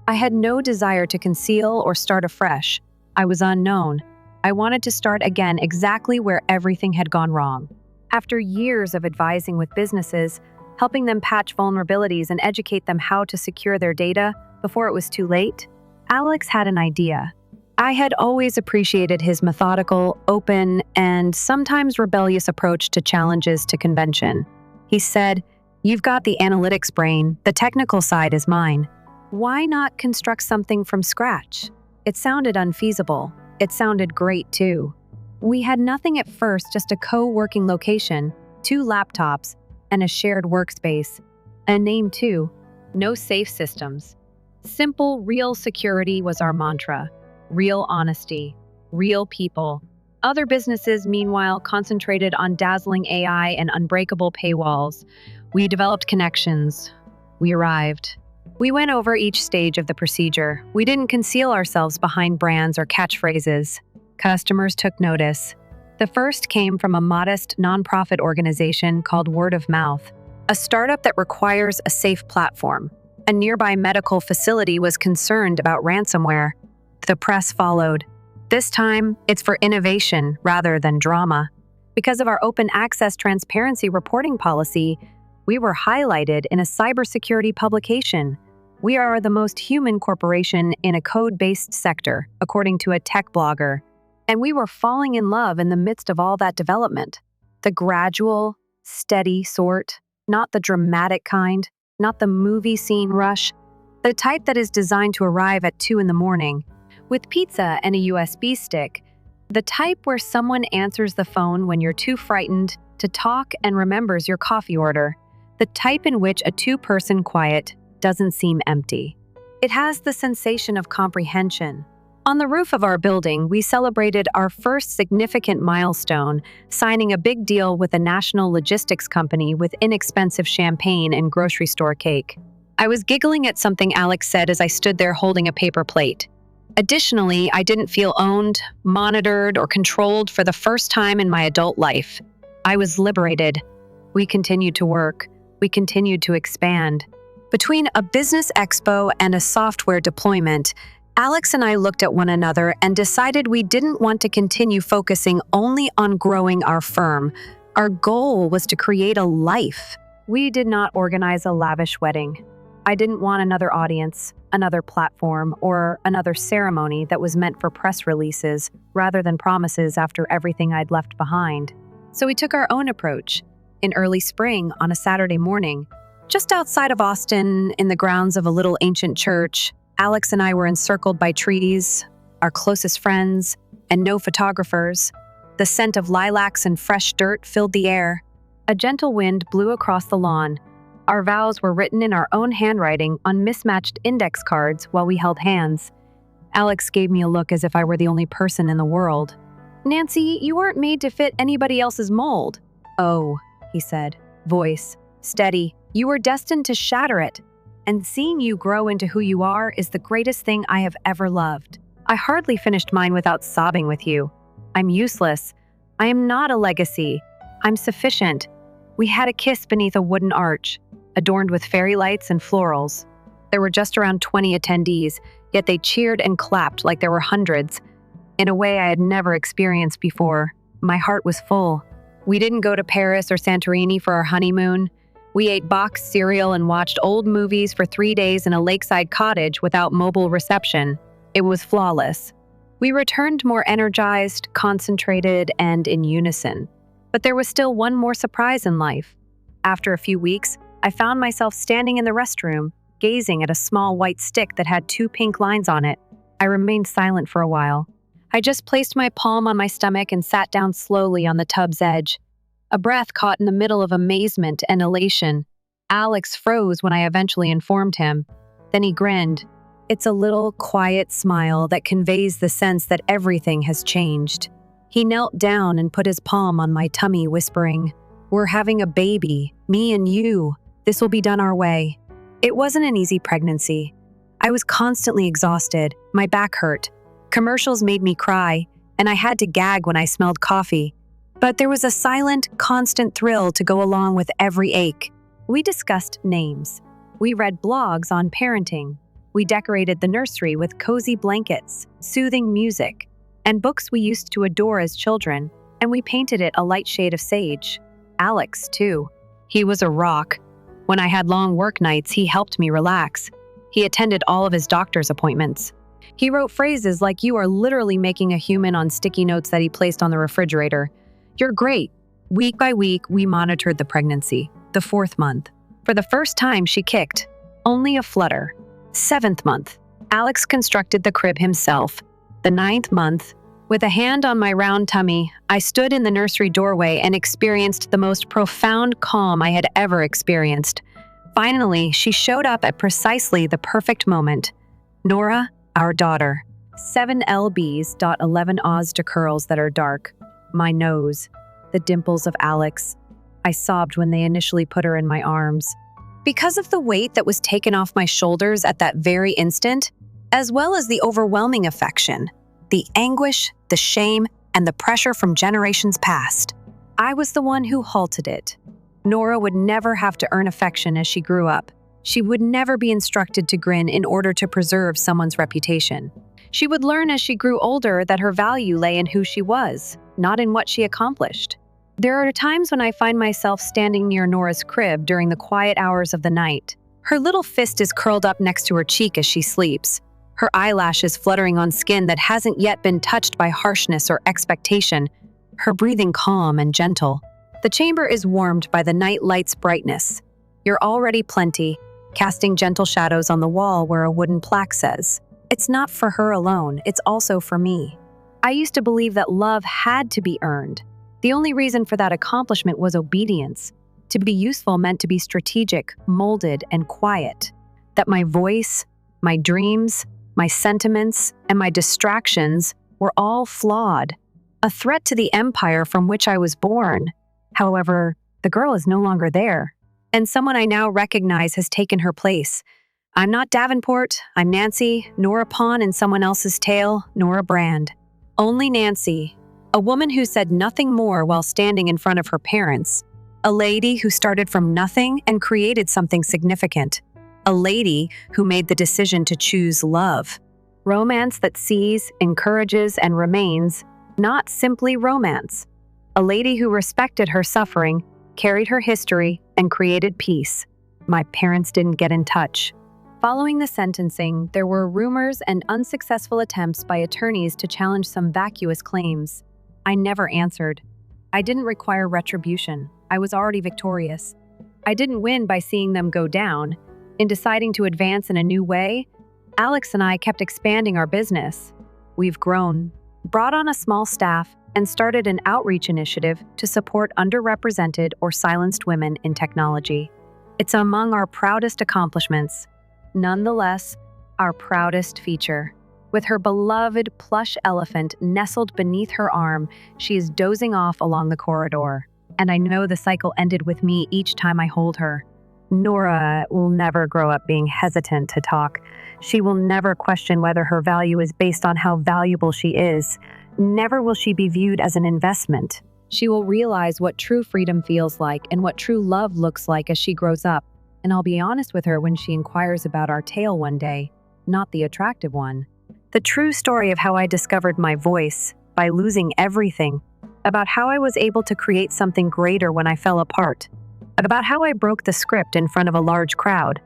I had no desire to conceal or start afresh. I was unknown. I wanted to start again exactly where everything had gone wrong. After years of advising with businesses, helping them patch vulnerabilities and educate them how to secure their data before it was too late, Alex had an idea. I had always appreciated his methodical, open, and sometimes rebellious approach to challenges to convention. He said, "You've got the analytics brain, the technical side is mine. Why not construct something from scratch?" It sounded unfeasible. It sounded great too. We had nothing at first, just a co-working location, 2 laptops, and a shared workspace. A name too. No safe systems. Simple, real security was our mantra. Real honesty. Real people. Other businesses, meanwhile, concentrated on dazzling AI and unbreakable paywalls. We developed connections. We arrived. We went over each stage of the procedure. We didn't conceal ourselves behind brands or catchphrases. Customers took notice. The first came from a modest nonprofit organization called Word of Mouth, a startup that requires a safe platform. A nearby medical facility was concerned about ransomware. The press followed. This time, it's for innovation rather than drama. Because of our open access transparency reporting policy, we were highlighted in a cybersecurity publication. We are the most human corporation in a code-based sector, according to a tech blogger. And we were falling in love in the midst of all that development. The gradual, steady sort, not the dramatic kind, not the movie scene rush, the type that is designed to arrive at 2 a.m. with pizza and a USB stick, the type where someone answers the phone when you're too frightened to talk and remembers your coffee order, the type in which a 2-person quiet doesn't seem empty. It has the sensation of comprehension. On the roof of our building, we celebrated our first significant milestone, signing a big deal with a national logistics company with inexpensive champagne and grocery store cake. I was giggling at something Alex said as I stood there holding a paper plate. Additionally, I didn't feel owned, monitored, or controlled for the first time in my adult life. I was liberated. We continued to work. We continued to expand. Between a business expo and a software deployment, Alex and I looked at one another and decided we didn't want to continue focusing only on growing our firm. Our goal was to create a life. We did not organize a lavish wedding. I didn't want another audience, another platform, or another ceremony that was meant for press releases rather than promises after everything I'd left behind. So we took our own approach. In early spring, on a Saturday morning, just outside of Austin, in the grounds of a little ancient church, Alex and I were encircled by trees, our closest friends, and no photographers. The scent of lilacs and fresh dirt filled the air. A gentle wind blew across the lawn. Our vows were written in our own handwriting on mismatched index cards while we held hands. Alex gave me a look as if I were the only person in the world. "Nancy, you weren't made to fit anybody else's mold." "Oh," he said, voice steady. "You were destined to shatter it. And seeing you grow into who you are is the greatest thing I have ever loved. I hardly finished mine without sobbing with you. I'm useless. I am not a legacy. I'm sufficient." We had a kiss beneath a wooden arch, adorned with fairy lights and florals. There were just around 20 attendees, yet they cheered and clapped like there were hundreds. In a way I had never experienced before, my heart was full. We didn't go to Paris or Santorini for our honeymoon. We ate boxed cereal and watched old movies for 3 days in a lakeside cottage without mobile reception. It was flawless. We returned more energized, concentrated, and in unison. But there was still one more surprise in life. After a few weeks, I found myself standing in the restroom, gazing at a small white stick that had 2 pink lines on it. I remained silent for a while. I just placed my palm on my stomach and sat down slowly on the tub's edge. A breath caught in the middle of amazement and elation. Alex froze when I eventually informed him. Then he grinned. It's a little, quiet smile that conveys the sense that everything has changed. He knelt down and put his palm on my tummy, whispering, "We're having a baby, me and you. This will be done our way." It wasn't an easy pregnancy. I was constantly exhausted. My back hurt. Commercials made me cry, and I had to gag when I smelled coffee. But there was a silent, constant thrill to go along with every ache. We discussed names. We read blogs on parenting. We decorated the nursery with cozy blankets, soothing music, and books we used to adore as children, and we painted it a light shade of sage. Alex, too. He was a rock. When I had long work nights, he helped me relax. He attended all of his doctor's appointments. He wrote phrases like "You are literally making a human" on sticky notes that he placed on the refrigerator. "You're great." Week by week, we monitored the pregnancy. The 4th month. For the first time, she kicked. Only a flutter. 7th month. Alex constructed the crib himself. The 9th month. With a hand on my round tummy, I stood in the nursery doorway and experienced the most profound calm I had ever experienced. Finally, she showed up at precisely the perfect moment. Nora, our daughter. 7 lbs. 11 Oz to curls that are dark. My nose. The dimples of Alex. I sobbed when they initially put her in my arms. Because of the weight that was taken off my shoulders at that very instant, as well as the overwhelming affection, the anguish, the shame, and the pressure from generations past, I was the one who halted it. Nora would never have to earn affection as she grew up. She would never be instructed to grin in order to preserve someone's reputation. She would learn as she grew older that her value lay in who she was, not in what she accomplished. There are times when I find myself standing near Nora's crib during the quiet hours of the night. Her little fist is curled up next to her cheek as she sleeps, her eyelashes fluttering on skin that hasn't yet been touched by harshness or expectation, her breathing calm and gentle. The chamber is warmed by the night light's brightness. You're already plenty, casting gentle shadows on the wall where a wooden plaque says, "It's not for her alone, it's also for me." I used to believe that love had to be earned. The only reason for that accomplishment was obedience. To be useful meant to be strategic, molded, and quiet. That my voice, my dreams, my sentiments, and my distractions were all flawed. A threat to the empire from which I was born. However, the girl is no longer there, and someone I now recognize has taken her place. I'm not Davenport, I'm Nancy, nor a pawn in someone else's tale, nor a brand. Only Nancy, a woman who said nothing more while standing in front of her parents. A lady who started from nothing and created something significant. A lady who made the decision to choose love. Romance that sees, encourages, and remains, not simply romance. A lady who respected her suffering, carried her history, and created peace. My parents didn't get in touch. Following the sentencing, there were rumors and unsuccessful attempts by attorneys to challenge some vacuous claims. I never answered. I didn't require retribution. I was already victorious. I didn't win by seeing them go down. In deciding to advance in a new way, Alex and I kept expanding our business. We've grown, brought on a small staff, and started an outreach initiative to support underrepresented or silenced women in technology. It's among our proudest accomplishments. Nonetheless, our proudest feature. With her beloved plush elephant nestled beneath her arm, she is dozing off along the corridor. And I know the cycle ended with me each time I hold her. Nora will never grow up being hesitant to talk. She will never question whether her value is based on how valuable she is. Never will she be viewed as an investment. She will realize what true freedom feels like and what true love looks like as she grows up. And I'll be honest with her when she inquires about our tale one day, not the attractive one. The true story of how I discovered my voice by losing everything, about how I was able to create something greater when I fell apart, about how I broke the script in front of a large crowd.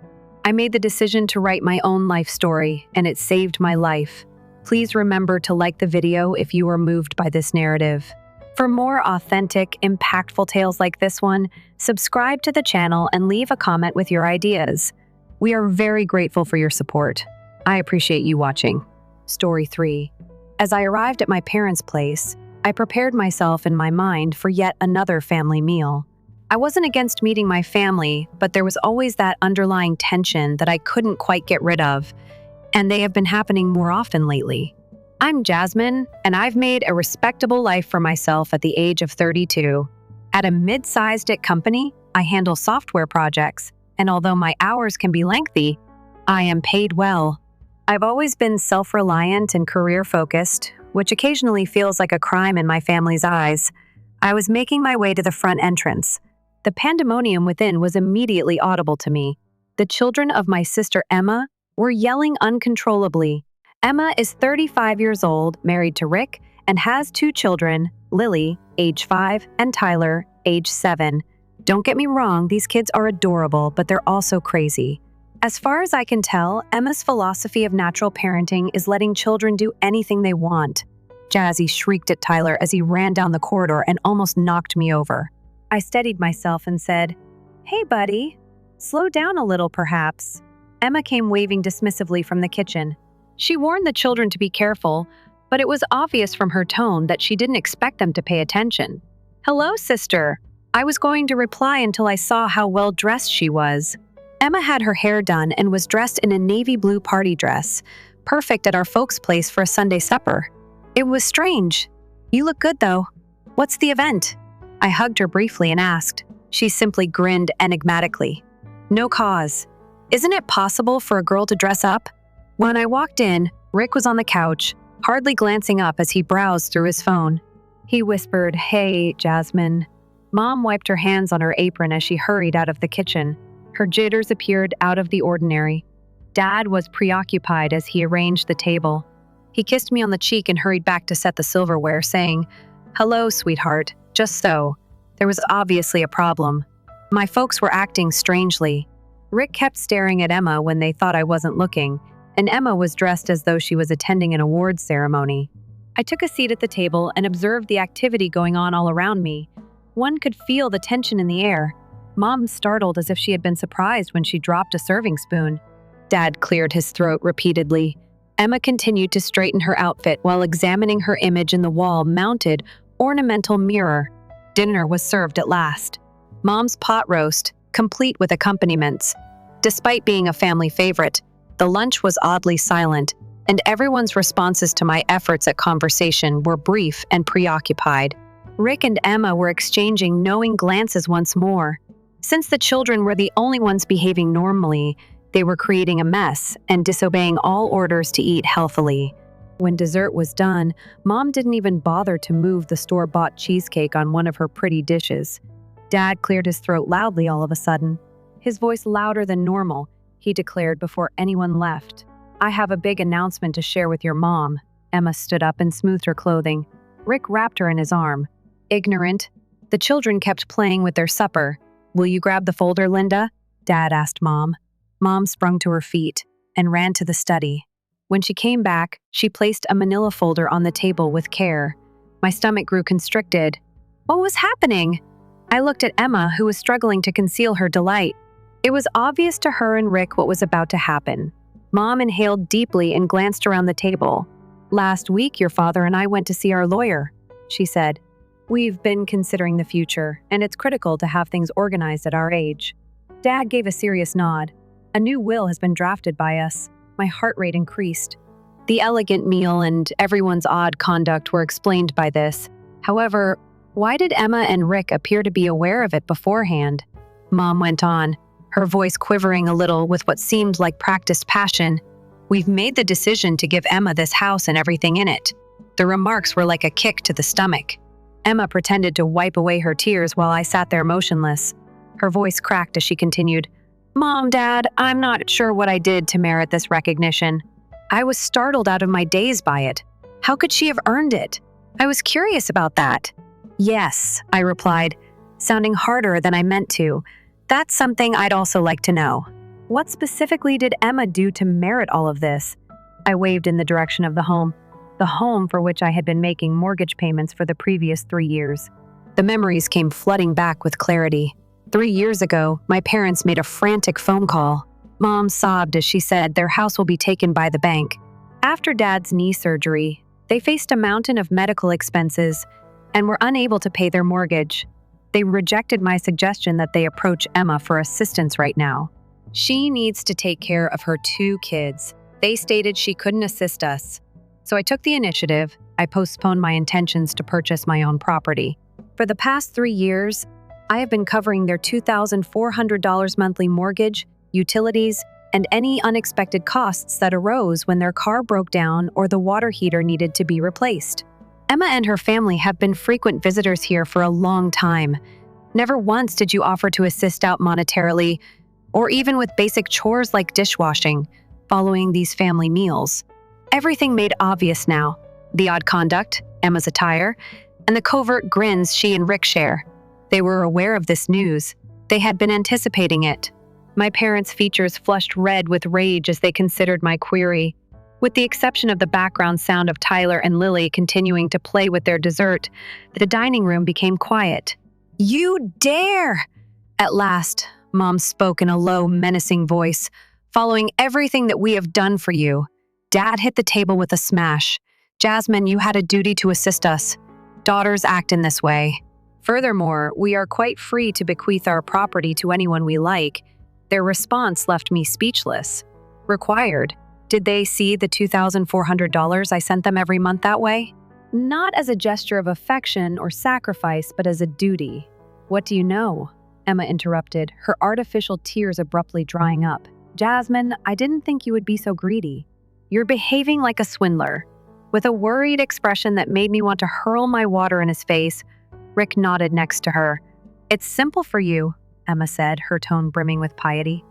I made the decision to write my own life story, and it saved my life. Please remember to like the video if you are moved by this narrative. For more authentic, impactful tales like this one, subscribe to the channel and leave a comment with your ideas. We are very grateful for your support. I appreciate you watching. Story 3. As I arrived at my parents' place, I prepared myself in my mind for yet another family meal. I wasn't against meeting my family, but there was always that underlying tension that I couldn't quite get rid of, and they have been happening more often lately. I'm Jasmine, and I've made a respectable life for myself at the age of 32. At a mid-sized company, I handle software projects, and although my hours can be lengthy, I am paid well. I've always been self-reliant and career-focused, which occasionally feels like a crime in my family's eyes. I was making my way to the front entrance. The pandemonium within was immediately audible to me. The children of my sister Emma were yelling uncontrollably. Emma is 35 years old, married to Rick, and has 2 children, Lily, age 5, and Tyler, age 7. Don't get me wrong, these kids are adorable, but they're also crazy. As far as I can tell, Emma's philosophy of natural parenting is letting children do anything they want. Jazzy shrieked at Tyler as he ran down the corridor and almost knocked me over. I steadied myself and said, "Hey, buddy, slow down a little, perhaps." Emma came waving dismissively from the kitchen. She warned the children to be careful, but it was obvious from her tone that she didn't expect them to pay attention. "Hello, sister." I was going to reply until I saw how well dressed she was. Emma had her hair done and was dressed in a navy blue party dress, perfect at our folks' place for a Sunday supper. It was strange. "You look good, though. What's the event?" I hugged her briefly and asked. She simply grinned enigmatically. "No cause. Isn't it possible for a girl to dress up?" When I walked in, Rick was on the couch, hardly glancing up as he browsed through his phone. He whispered, "Hey, Jasmine." Mom wiped her hands on her apron as she hurried out of the kitchen. Her jitters appeared out of the ordinary. Dad was preoccupied as he arranged the table. He kissed me on the cheek and hurried back to set the silverware, saying, "Hello, sweetheart. Just so." There was obviously a problem. My folks were acting strangely. Rick kept staring at Emma when they thought I wasn't looking, and Emma was dressed as though she was attending an awards ceremony. I took a seat at the table and observed the activity going on all around me. One could feel the tension in the air. Mom startled as if she had been surprised when she dropped a serving spoon. Dad cleared his throat repeatedly. Emma continued to straighten her outfit while examining her image in the wall-mounted, ornamental mirror. Dinner was served at last. Mom's pot roast, complete with accompaniments. Despite being a family favorite, the lunch was oddly silent, and everyone's responses to my efforts at conversation were brief and preoccupied. Rick and Emma were exchanging knowing glances once more. Since the children were the only ones behaving normally, they were creating a mess and disobeying all orders to eat healthily. When dessert was done, Mom didn't even bother to move the store-bought cheesecake on one of her pretty dishes. Dad cleared his throat loudly all of a sudden. His voice louder than normal, he declared before anyone left. "I have a big announcement to share with your mom." Emma stood up and smoothed her clothing. Rick wrapped her in his arm. Ignorant. The children kept playing with their supper. "Will you grab the folder, Linda?" Dad asked Mom. Mom sprung to her feet and ran to the study. When she came back, she placed a manila folder on the table with care. My stomach grew constricted. What was happening? I looked at Emma, who was struggling to conceal her delight. It was obvious to her and Rick what was about to happen. Mom inhaled deeply and glanced around the table. "Last week, your father and I went to see our lawyer," she said. "We've been considering the future, and it's critical to have things organized at our age." Dad gave a serious nod. "A new will has been drafted by us." My heart rate increased. The elegant meal and everyone's odd conduct were explained by this. However, why did Emma and Rick appear to be aware of it beforehand? Mom went on, her voice quivering a little with what seemed like practiced passion. "We've made the decision to give Emma this house and everything in it." The remarks were like a kick to the stomach. Emma pretended to wipe away her tears while I sat there motionless. Her voice cracked as she continued, "Mom, Dad, I'm not sure what I did to merit this recognition." I was startled out of my daze by it. How could she have earned it? I was curious about that. "Yes," I replied, sounding harder than I meant to. "That's something I'd also like to know. What specifically did Emma do to merit all of this?" I waved in the direction of the home for which I had been making mortgage payments for the previous 3 years. The memories came flooding back with clarity. 3 years ago, my parents made a frantic phone call. Mom sobbed as she said their house will be taken by the bank. After Dad's knee surgery, they faced a mountain of medical expenses and were unable to pay their mortgage. They rejected my suggestion that they approach Emma for assistance right now. She needs to take care of her 2 kids. They stated she couldn't assist us. So I took the initiative. I postponed my intentions to purchase my own property. For the past 3 years, I have been covering their $2,400 monthly mortgage, utilities, and any unexpected costs that arose when their car broke down or the water heater needed to be replaced. Emma and her family have been frequent visitors here for a long time. Never once did you offer to assist out monetarily, or even with basic chores like dishwashing. following these family meals. Everything made obvious now. The odd conduct, Emma's attire, and the covert grins she and Rick share. They were aware of this news. They had been anticipating it. My parents' features flushed red with rage as they considered my query. With the exception of the background sound of Tyler and Lily continuing to play with their dessert, the dining room became quiet. "You dare!" At last, Mom spoke in a low, menacing voice, "following everything that we have done for you." Dad hit the table with a smash. "Jasmine, you had a duty to assist us. Daughters act in this way. Furthermore, we are quite free to bequeath our property to anyone we like." Their response left me speechless. Required. Did they see the $2,400 I sent them every month that way? Not as a gesture of affection or sacrifice, but as a duty. "What do you know?" Emma interrupted, her artificial tears abruptly drying up. "Jasmine, I didn't think you would be so greedy. You're behaving like a swindler." With a worried expression that made me want to hurl my water in his face, Rick nodded next to her. "It's simple for you," Emma said, her tone brimming with piety.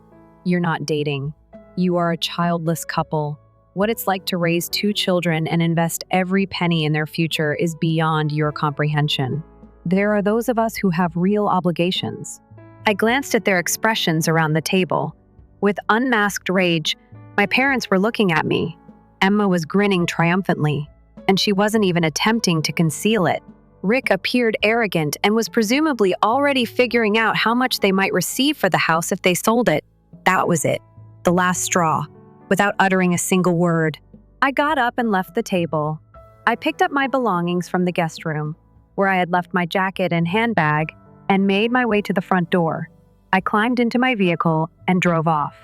"You're not dating. You are a childless couple. What it's like to raise 2 children and invest every penny in their future is beyond your comprehension. There are those of us who have real obligations." I glanced at their expressions around the table. With unmasked rage, my parents were looking at me. Emma was grinning triumphantly, and she wasn't even attempting to conceal it. Rick appeared arrogant and was presumably already figuring out how much they might receive for the house if they sold it. That was it. The last straw. Without uttering a single word, I got up and left the table. I picked up my belongings from the guest room, where I had left my jacket and handbag, and made my way to the front door. I climbed into my vehicle and drove off.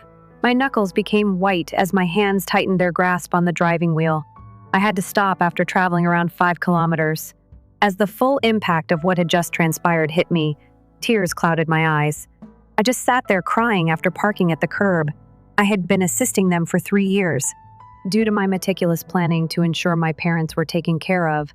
My knuckles became white as my hands tightened their grasp on the driving wheel. I had to stop after traveling around 5 kilometers. As the full impact of what had just transpired hit me, tears clouded my eyes. I just sat there crying after parking at the curb. I had been assisting them for 3 years. Due to my meticulous planning to ensure my parents were taken care of,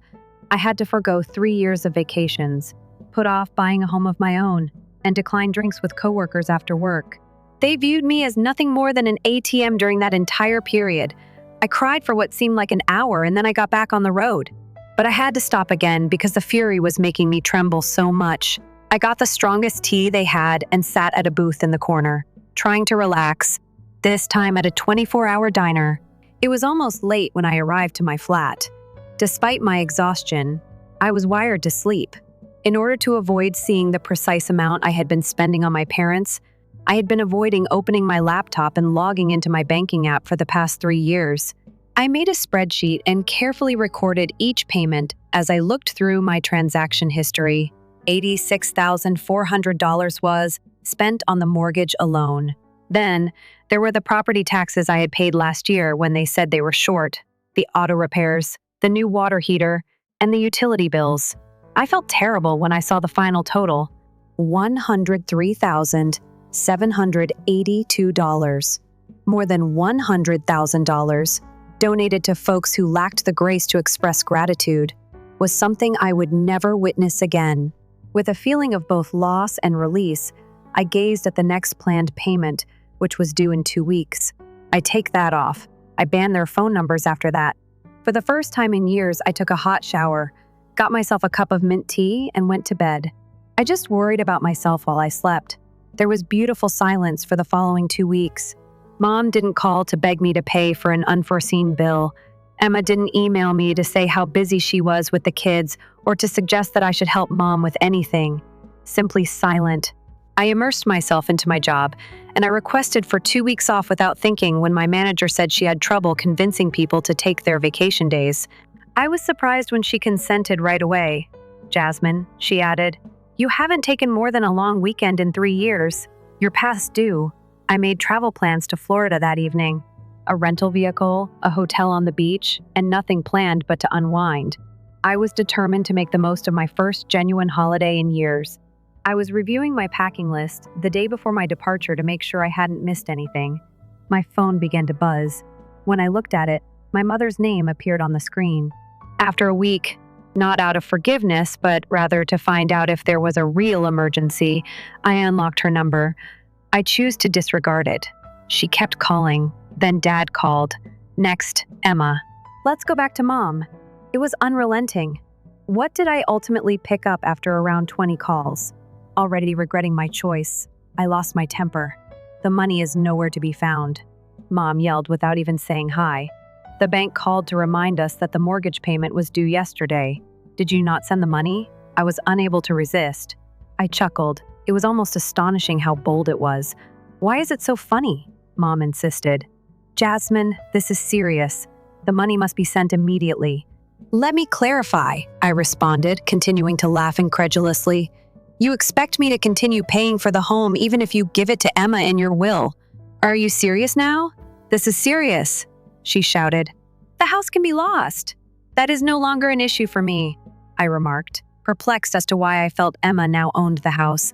I had to forgo 3 years of vacations, put off buying a home of my own, and decline drinks with coworkers after work. They viewed me as nothing more than an ATM during that entire period. I cried for what seemed like an hour, and then I got back on the road. But I had to stop again because the fury was making me tremble so much. I got the strongest tea they had and sat at a booth in the corner, trying to relax, this time at a 24-hour diner. It was almost late when I arrived to my flat. Despite my exhaustion, I was wired to sleep. In order to avoid seeing the precise amount I had been spending on my parents, I had been avoiding opening my laptop and logging into my banking app for the past 3 years. I made a spreadsheet and carefully recorded each payment as I looked through my transaction history. $86,400 was spent on the mortgage alone. Then, there were the property taxes I had paid last year when they said they were short, the auto repairs, the new water heater, and the utility bills. I felt terrible when I saw the final total, $103,782. More than $100,000 donated to folks who lacked the grace to express gratitude was something I would never witness again. With a feeling of both loss and release, I gazed at the next planned payment, which was due in 2 weeks. I take that off. I banned their phone numbers after that. For the first time in years, I took a hot shower, got myself a cup of mint tea, and went to bed. I just worried about myself while I slept. There was beautiful silence for the following 2 weeks. Mom didn't call to beg me to pay for an unforeseen bill. Emma didn't email me to say how busy she was with the kids or to suggest that I should help Mom with anything. Simply silent. I immersed myself into my job, and I requested for 2 weeks off without thinking when my manager said she had trouble convincing people to take their vacation days. I was surprised when she consented right away. "Jasmine," she added, "you haven't taken more than a long weekend in 3 years. You're past due." I made travel plans to Florida that evening. A rental vehicle, a hotel on the beach, and nothing planned but to unwind. I was determined to make the most of my first genuine holiday in years. I was reviewing my packing list the day before my departure to make sure I hadn't missed anything. My phone began to buzz. When I looked at it, my mother's name appeared on the screen. After a week, not out of forgiveness, but rather to find out if there was a real emergency, I unlocked her number. I choose to disregard it. She kept calling. Then Dad called. Next, Emma. Let's go back to Mom. It was unrelenting. What did I ultimately pick up after around 20 calls? Already regretting my choice, I lost my temper. The money is nowhere to be found. Mom yelled without even saying hi. The bank called to remind us that the mortgage payment was due yesterday. Did you not send the money? I was unable to resist. I chuckled. It was almost astonishing how bold it was. Why is it so funny? Mom insisted. Jasmine, this is serious. The money must be sent immediately. Let me clarify, I responded, continuing to laugh incredulously. You expect me to continue paying for the home even if you give it to Emma in your will. Are you serious now? This is serious, she shouted. The house can be lost. That is no longer an issue for me, I remarked, perplexed as to why I felt Emma now owned the house.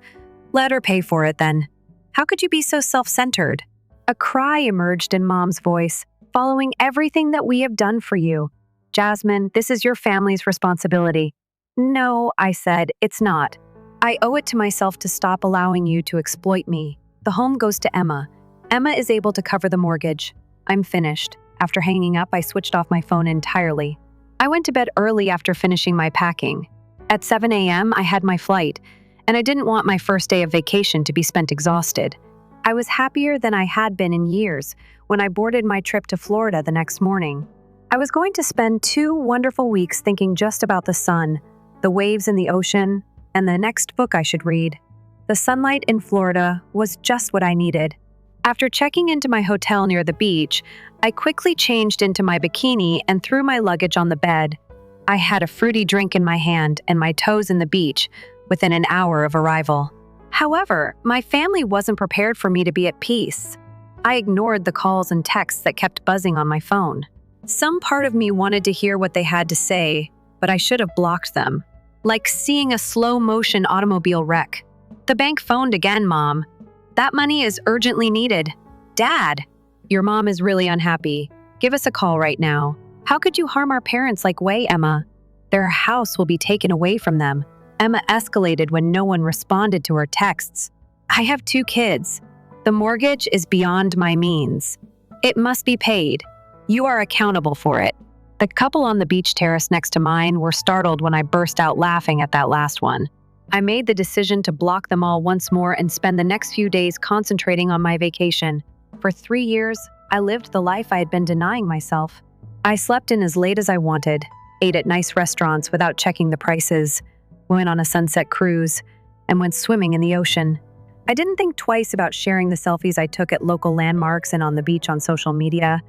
Let her pay for it then. How could you be so self-centered? A cry emerged in Mom's voice, following everything that we have done for you. Jasmine, this is your family's responsibility. No, I said, it's not. I owe it to myself to stop allowing you to exploit me. The home goes to Emma. Emma is able to cover the mortgage. I'm finished. After hanging up, I switched off my phone entirely. I went to bed early after finishing my packing. At 7 a.m., I had my flight, and I didn't want my first day of vacation to be spent exhausted. I was happier than I had been in years when I boarded my trip to Florida the next morning. I was going to spend 2 wonderful weeks thinking just about the sun, the waves in the ocean, and the next book I should read. The sunlight in Florida was just what I needed. After checking into my hotel near the beach, I quickly changed into my bikini and threw my luggage on the bed. I had a fruity drink in my hand and my toes in the beach within an hour of arrival. However, my family wasn't prepared for me to be at peace. I ignored the calls and texts that kept buzzing on my phone. Some part of me wanted to hear what they had to say, but I should have blocked them. Like seeing a slow-motion automobile wreck. The bank phoned again, Mom. That money is urgently needed. Dad, your mom is really unhappy. Give us a call right now. How could you harm our parents like way, Emma? Their house will be taken away from them. Emma escalated when no one responded to her texts. I have 2 kids. The mortgage is beyond my means. It must be paid. You are accountable for it. The couple on the beach terrace next to mine were startled when I burst out laughing at that last one. I made the decision to block them all once more and spend the next few days concentrating on my vacation. For 3 years, I lived the life I had been denying myself. I slept in as late as I wanted, ate at nice restaurants without checking the prices, went on a sunset cruise, and went swimming in the ocean. I didn't think twice about sharing the selfies I took at local landmarks and on the beach on social media.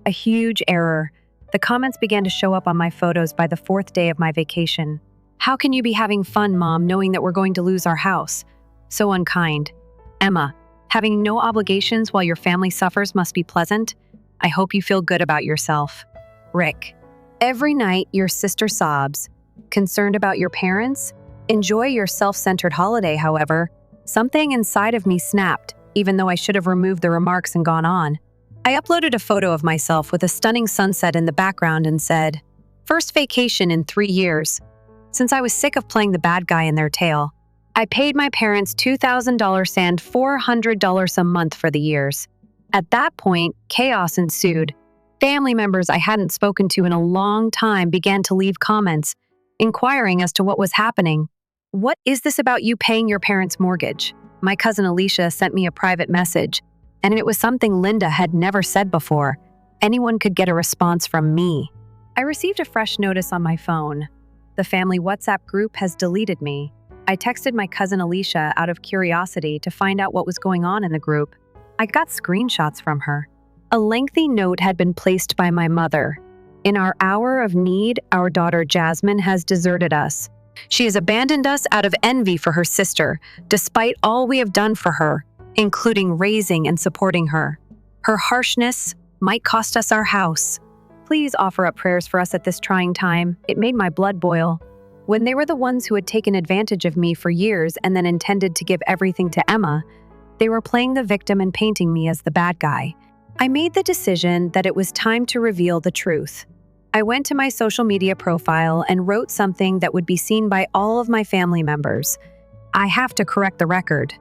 A huge error. The comments began to show up on my photos by the 4th day of my vacation. How can you be having fun, Mom, knowing that we're going to lose our house? So unkind. Emma, having no obligations while your family suffers must be pleasant. I hope you feel good about yourself. Rick, every night your sister sobs. Concerned about your parents? Enjoy your self-centered holiday, however. Something inside of me snapped, even though I should have removed the remarks and gone on. I uploaded a photo of myself with a stunning sunset in the background and said, "First vacation in 3 years." Since I was sick of playing the bad guy in their tale, I paid my parents $2,000 and $400 a month for the years. At that point, chaos ensued. Family members I hadn't spoken to in a long time began to leave comments, inquiring as to what was happening. What is this about you paying your parents' mortgage? My cousin Alicia sent me a private message, and it was something Linda had never said before. Anyone could get a response from me. I received a fresh notice on my phone. The family WhatsApp group has deleted me. I texted my cousin Alicia out of curiosity to find out what was going on in the group. I got screenshots from her. A lengthy note had been placed by my mother. In our hour of need, our daughter Jasmine has deserted us. She has abandoned us out of envy for her sister, despite all we have done for her, including raising and supporting her. Her harshness might cost us our house. Please offer up prayers for us at this trying time. It made my blood boil. When they were the ones who had taken advantage of me for years and then intended to give everything to Emma, they were playing the victim and painting me as the bad guy. I made the decision that it was time to reveal the truth. I went to my social media profile and wrote something that would be seen by all of my family members. I have to correct the record.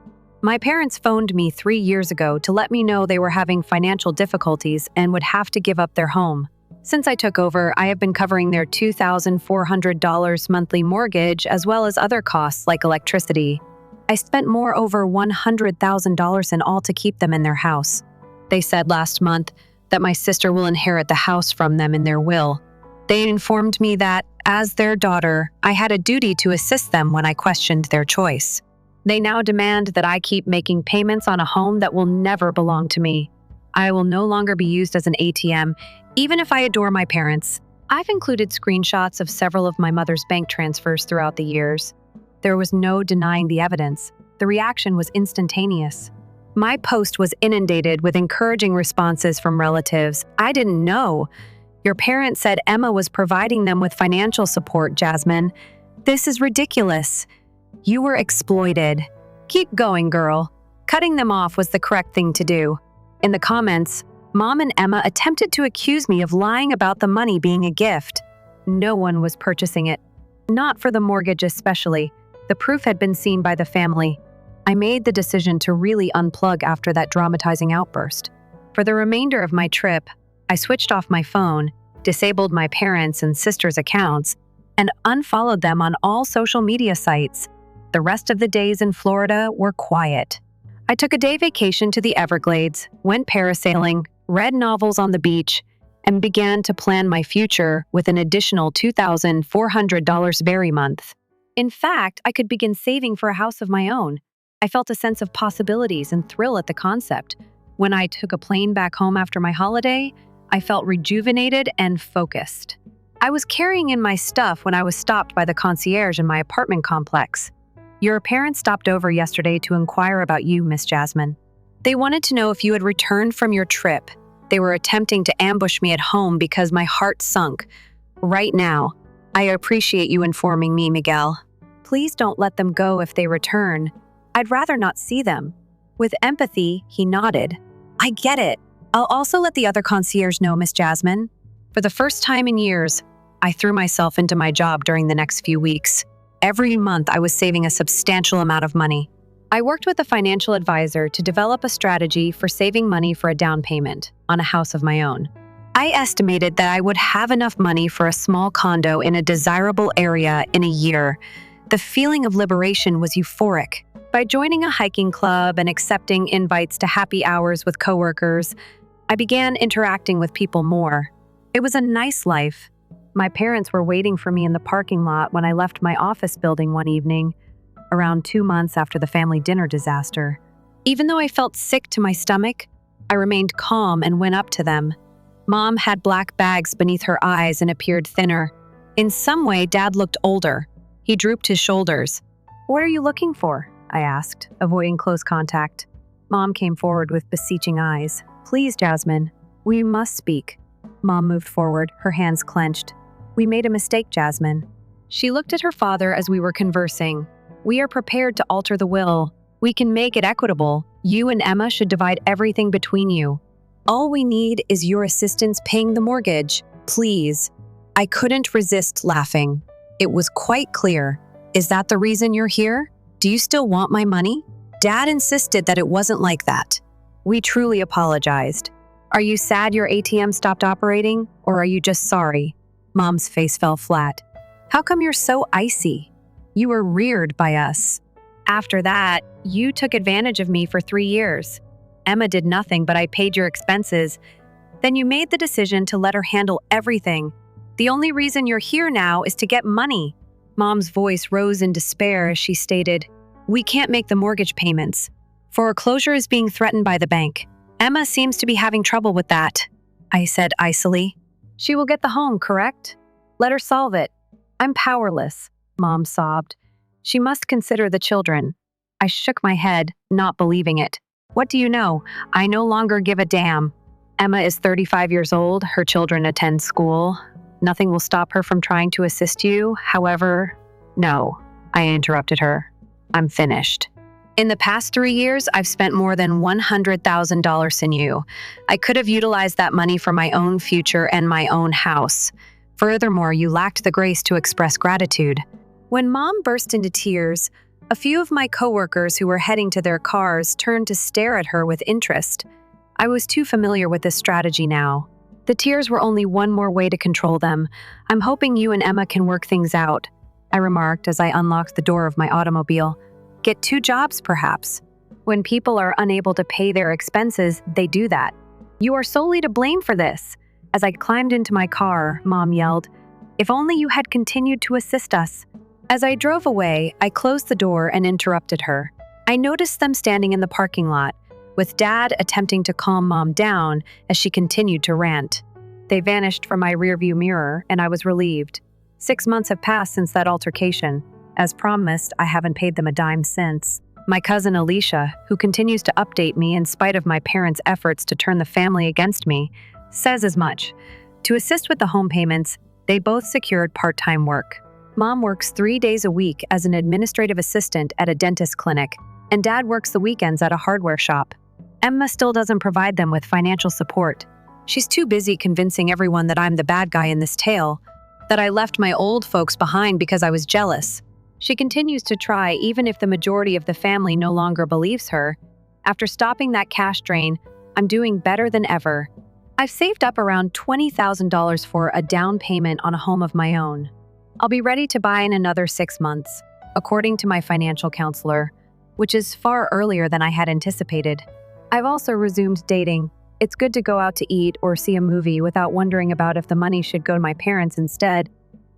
My parents phoned me 3 years ago to let me know they were having financial difficulties and would have to give up their home. Since I took over, I have been covering their $2,400 monthly mortgage as well as other costs like electricity. I spent over $100,000 in all to keep them in their house. They said last month that my sister will inherit the house from them in their will. They informed me that, as their daughter, I had a duty to assist them when I questioned their choice. They now demand that I keep making payments on a home that will never belong to me. I will no longer be used as an ATM, even if I adore my parents. I've included screenshots of several of my mother's bank transfers throughout the years. There was no denying the evidence. The reaction was instantaneous. My post was inundated with encouraging responses from relatives. I didn't know. Your parents said Emma was providing them with financial support, Jasmine. This is ridiculous. You were exploited. Keep going, girl. Cutting them off was the correct thing to do. In the comments, Mom and Emma attempted to accuse me of lying about the money being a gift. No one was purchasing it. Not for the mortgage especially. The proof had been seen by the family. I made the decision to really unplug after that dramatizing outburst. For the remainder of my trip, I switched off my phone, disabled my parents' and sister's accounts, and unfollowed them on all social media sites. The rest of the days in Florida were quiet. I took a day vacation to the Everglades, went parasailing, read novels on the beach, and began to plan my future with an additional $2,400 every month. In fact, I could begin saving for a house of my own. I felt a sense of possibilities and thrill at the concept. When I took a plane back home after my holiday, I felt rejuvenated and focused. I was carrying in my stuff when I was stopped by the concierge in my apartment complex. Your parents stopped over yesterday to inquire about you, Miss Jasmine. They wanted to know if you had returned from your trip. They were attempting to ambush me at home because my heart sunk. Right now, I appreciate you informing me, Miguel. Please don't let them go if they return. I'd rather not see them. With empathy, he nodded. I get it. I'll also let the other concierge know, Miss Jasmine. For the first time in years, I threw myself into my job during the next few weeks. Every month, I was saving a substantial amount of money. I worked with a financial advisor to develop a strategy for saving money for a down payment on a house of my own. I estimated that I would have enough money for a small condo in a desirable area in a year. The feeling of liberation was euphoric. By joining a hiking club and accepting invites to happy hours with coworkers, I began interacting with people more. It was a nice life. My parents were waiting for me in the parking lot when I left my office building one evening, around 2 months after the family dinner disaster. Even though I felt sick to my stomach, I remained calm and went up to them. Mom had black bags beneath her eyes and appeared thinner. In some way, Dad looked older. He drooped his shoulders. What are you looking for? I asked, avoiding close contact. Mom came forward with beseeching eyes. Please, Jasmine, we must speak. Mom moved forward, her hands clenched. We made a mistake, Jasmine. She looked at her father as we were conversing. We are prepared to alter the will. We can make it equitable. You and Emma should divide everything between you. All we need is your assistance paying the mortgage. Please. I couldn't resist laughing. It was quite clear. Is that the reason you're here? Do you still want my money? Dad insisted that it wasn't like that. We truly apologized. Are you sad your ATM stopped operating, or are you just sorry? Mom's face fell flat. How come you're so icy? You were reared by us. After that, you took advantage of me for 3 years. Emma did nothing, but I paid your expenses. Then you made the decision to let her handle everything. The only reason you're here now is to get money. Mom's voice rose in despair as she stated, We can't make the mortgage payments. Foreclosure is being threatened by the bank. Emma seems to be having trouble with that, I said icily. She will get the home, correct? Let her solve it. I'm powerless, Mom sobbed. She must consider the children. I shook my head, not believing it. What do you know? I no longer give a damn. Emma is 35 years old. Her children attend school. Nothing will stop her from trying to assist you. However, no, I interrupted her. I'm finished. In the past 3 years, I've spent more than $100,000 in you. I could have utilized that money for my own future and my own house. Furthermore, you lacked the grace to express gratitude. When Mom burst into tears, A few of my coworkers who were heading to their cars turned to stare at her with interest. I was too familiar with this strategy now. The tears were only one more way to control them. I'm hoping you and Emma can work things out, I remarked as I unlocked the door of my automobile. Get 2 jobs, perhaps. When people are unable to pay their expenses, they do that. You are solely to blame for this. As I climbed into my car, Mom yelled, "If only you had continued to assist us." As I drove away, I closed the door and interrupted her. I noticed them standing in the parking lot, with Dad attempting to calm Mom down as she continued to rant. They vanished from my rearview mirror, and I was relieved. 6 months have passed since that altercation. As promised, I haven't paid them a dime since. My cousin Alicia, who continues to update me in spite of my parents' efforts to turn the family against me, says as much. To assist with the home payments, they both secured part-time work. Mom works 3 days a week as an administrative assistant at a dentist clinic, and Dad works the weekends at a hardware shop. Emma still doesn't provide them with financial support. She's too busy convincing everyone that I'm the bad guy in this tale, that I left my old folks behind because I was jealous. She continues to try even if the majority of the family no longer believes her. After stopping that cash drain, I'm doing better than ever. I've saved up around $20,000 for a down payment on a home of my own. I'll be ready to buy in another 6 months, according to my financial counselor, which is far earlier than I had anticipated. I've also resumed dating. It's good to go out to eat or see a movie without wondering about if the money should go to my parents instead,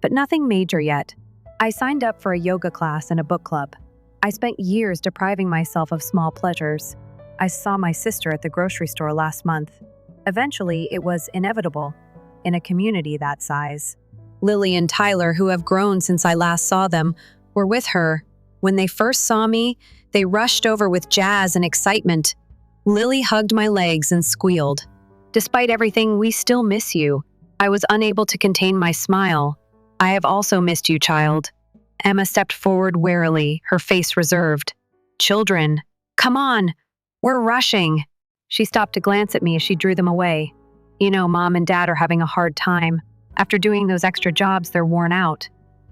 but nothing major yet. I signed up for a yoga class and a book club. I spent years depriving myself of small pleasures. I saw my sister at the grocery store last month. Eventually, it was inevitable in a community that size. Lily and Tyler, who have grown since I last saw them, were with her. When they first saw me, they rushed over with jazz and excitement. Lily hugged my legs and squealed. "Despite everything, we still miss you." I was unable to contain my smile. "I have also missed you, child." Emma stepped forward warily, her face reserved. "Children, come on, we're rushing." She stopped to glance at me as she drew them away. "You know, Mom and Dad are having a hard time. After doing those extra jobs, they're worn out."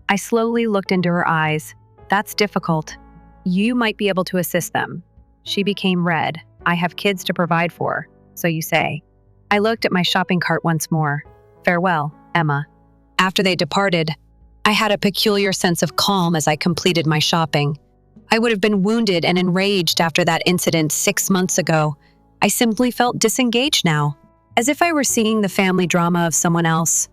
I slowly looked into her eyes. "That's difficult. You might be able to assist them." She became red. "I have kids to provide for, so you say." I looked at my shopping cart once more. "Farewell, Emma." After they departed, I had a peculiar sense of calm as I completed my shopping. I would have been wounded and enraged after that incident 6 months ago. I simply felt disengaged now, as if I were seeing the family drama of someone else.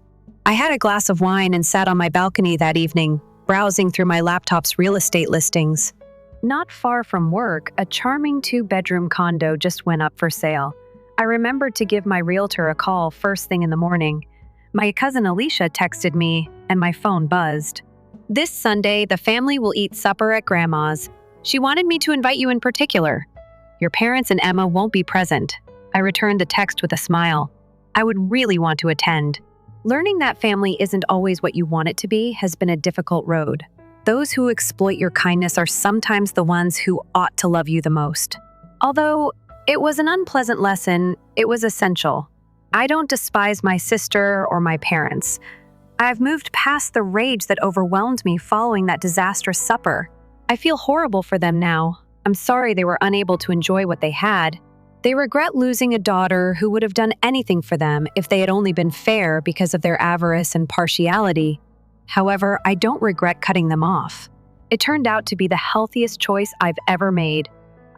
I had a glass of wine and sat on my balcony that evening, browsing through my laptop's real estate listings. Not far from work, a charming 2-bedroom condo just went up for sale. I remembered to give my realtor a call first thing in the morning. My cousin Alicia texted me, and my phone buzzed. "This Sunday, the family will eat supper at Grandma's. She wanted me to invite you in particular. Your parents and Emma won't be present." I returned the text with a smile. I would really want to attend. Learning that family isn't always what you want it to be has been a difficult road. Those who exploit your kindness are sometimes the ones who ought to love you the most. Although it was an unpleasant lesson, it was essential. I don't despise my sister or my parents. I've moved past the rage that overwhelmed me following that disastrous supper. I feel horrible for them now. I'm sorry they were unable to enjoy what they had. They regret losing a daughter who would have done anything for them if they had only been fair because of their avarice and partiality. However, I don't regret cutting them off. It turned out to be the healthiest choice I've ever made.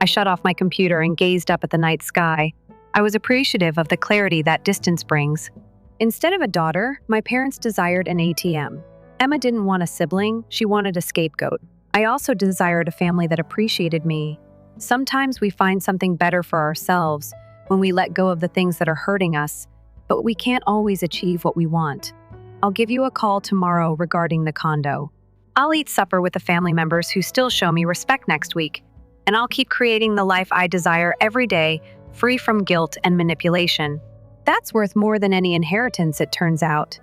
I shut off my computer and gazed up at the night sky. I was appreciative of the clarity that distance brings. Instead of a daughter, my parents desired an ATM. Emma didn't want a sibling, she wanted a scapegoat. I also desired a family that appreciated me. Sometimes we find something better for ourselves when we let go of the things that are hurting us, but we can't always achieve what we want. I'll give you a call tomorrow regarding the condo. I'll eat supper with the family members who still show me respect next week, and I'll keep creating the life I desire every day, free from guilt and manipulation. That's worth more than any inheritance, it turns out.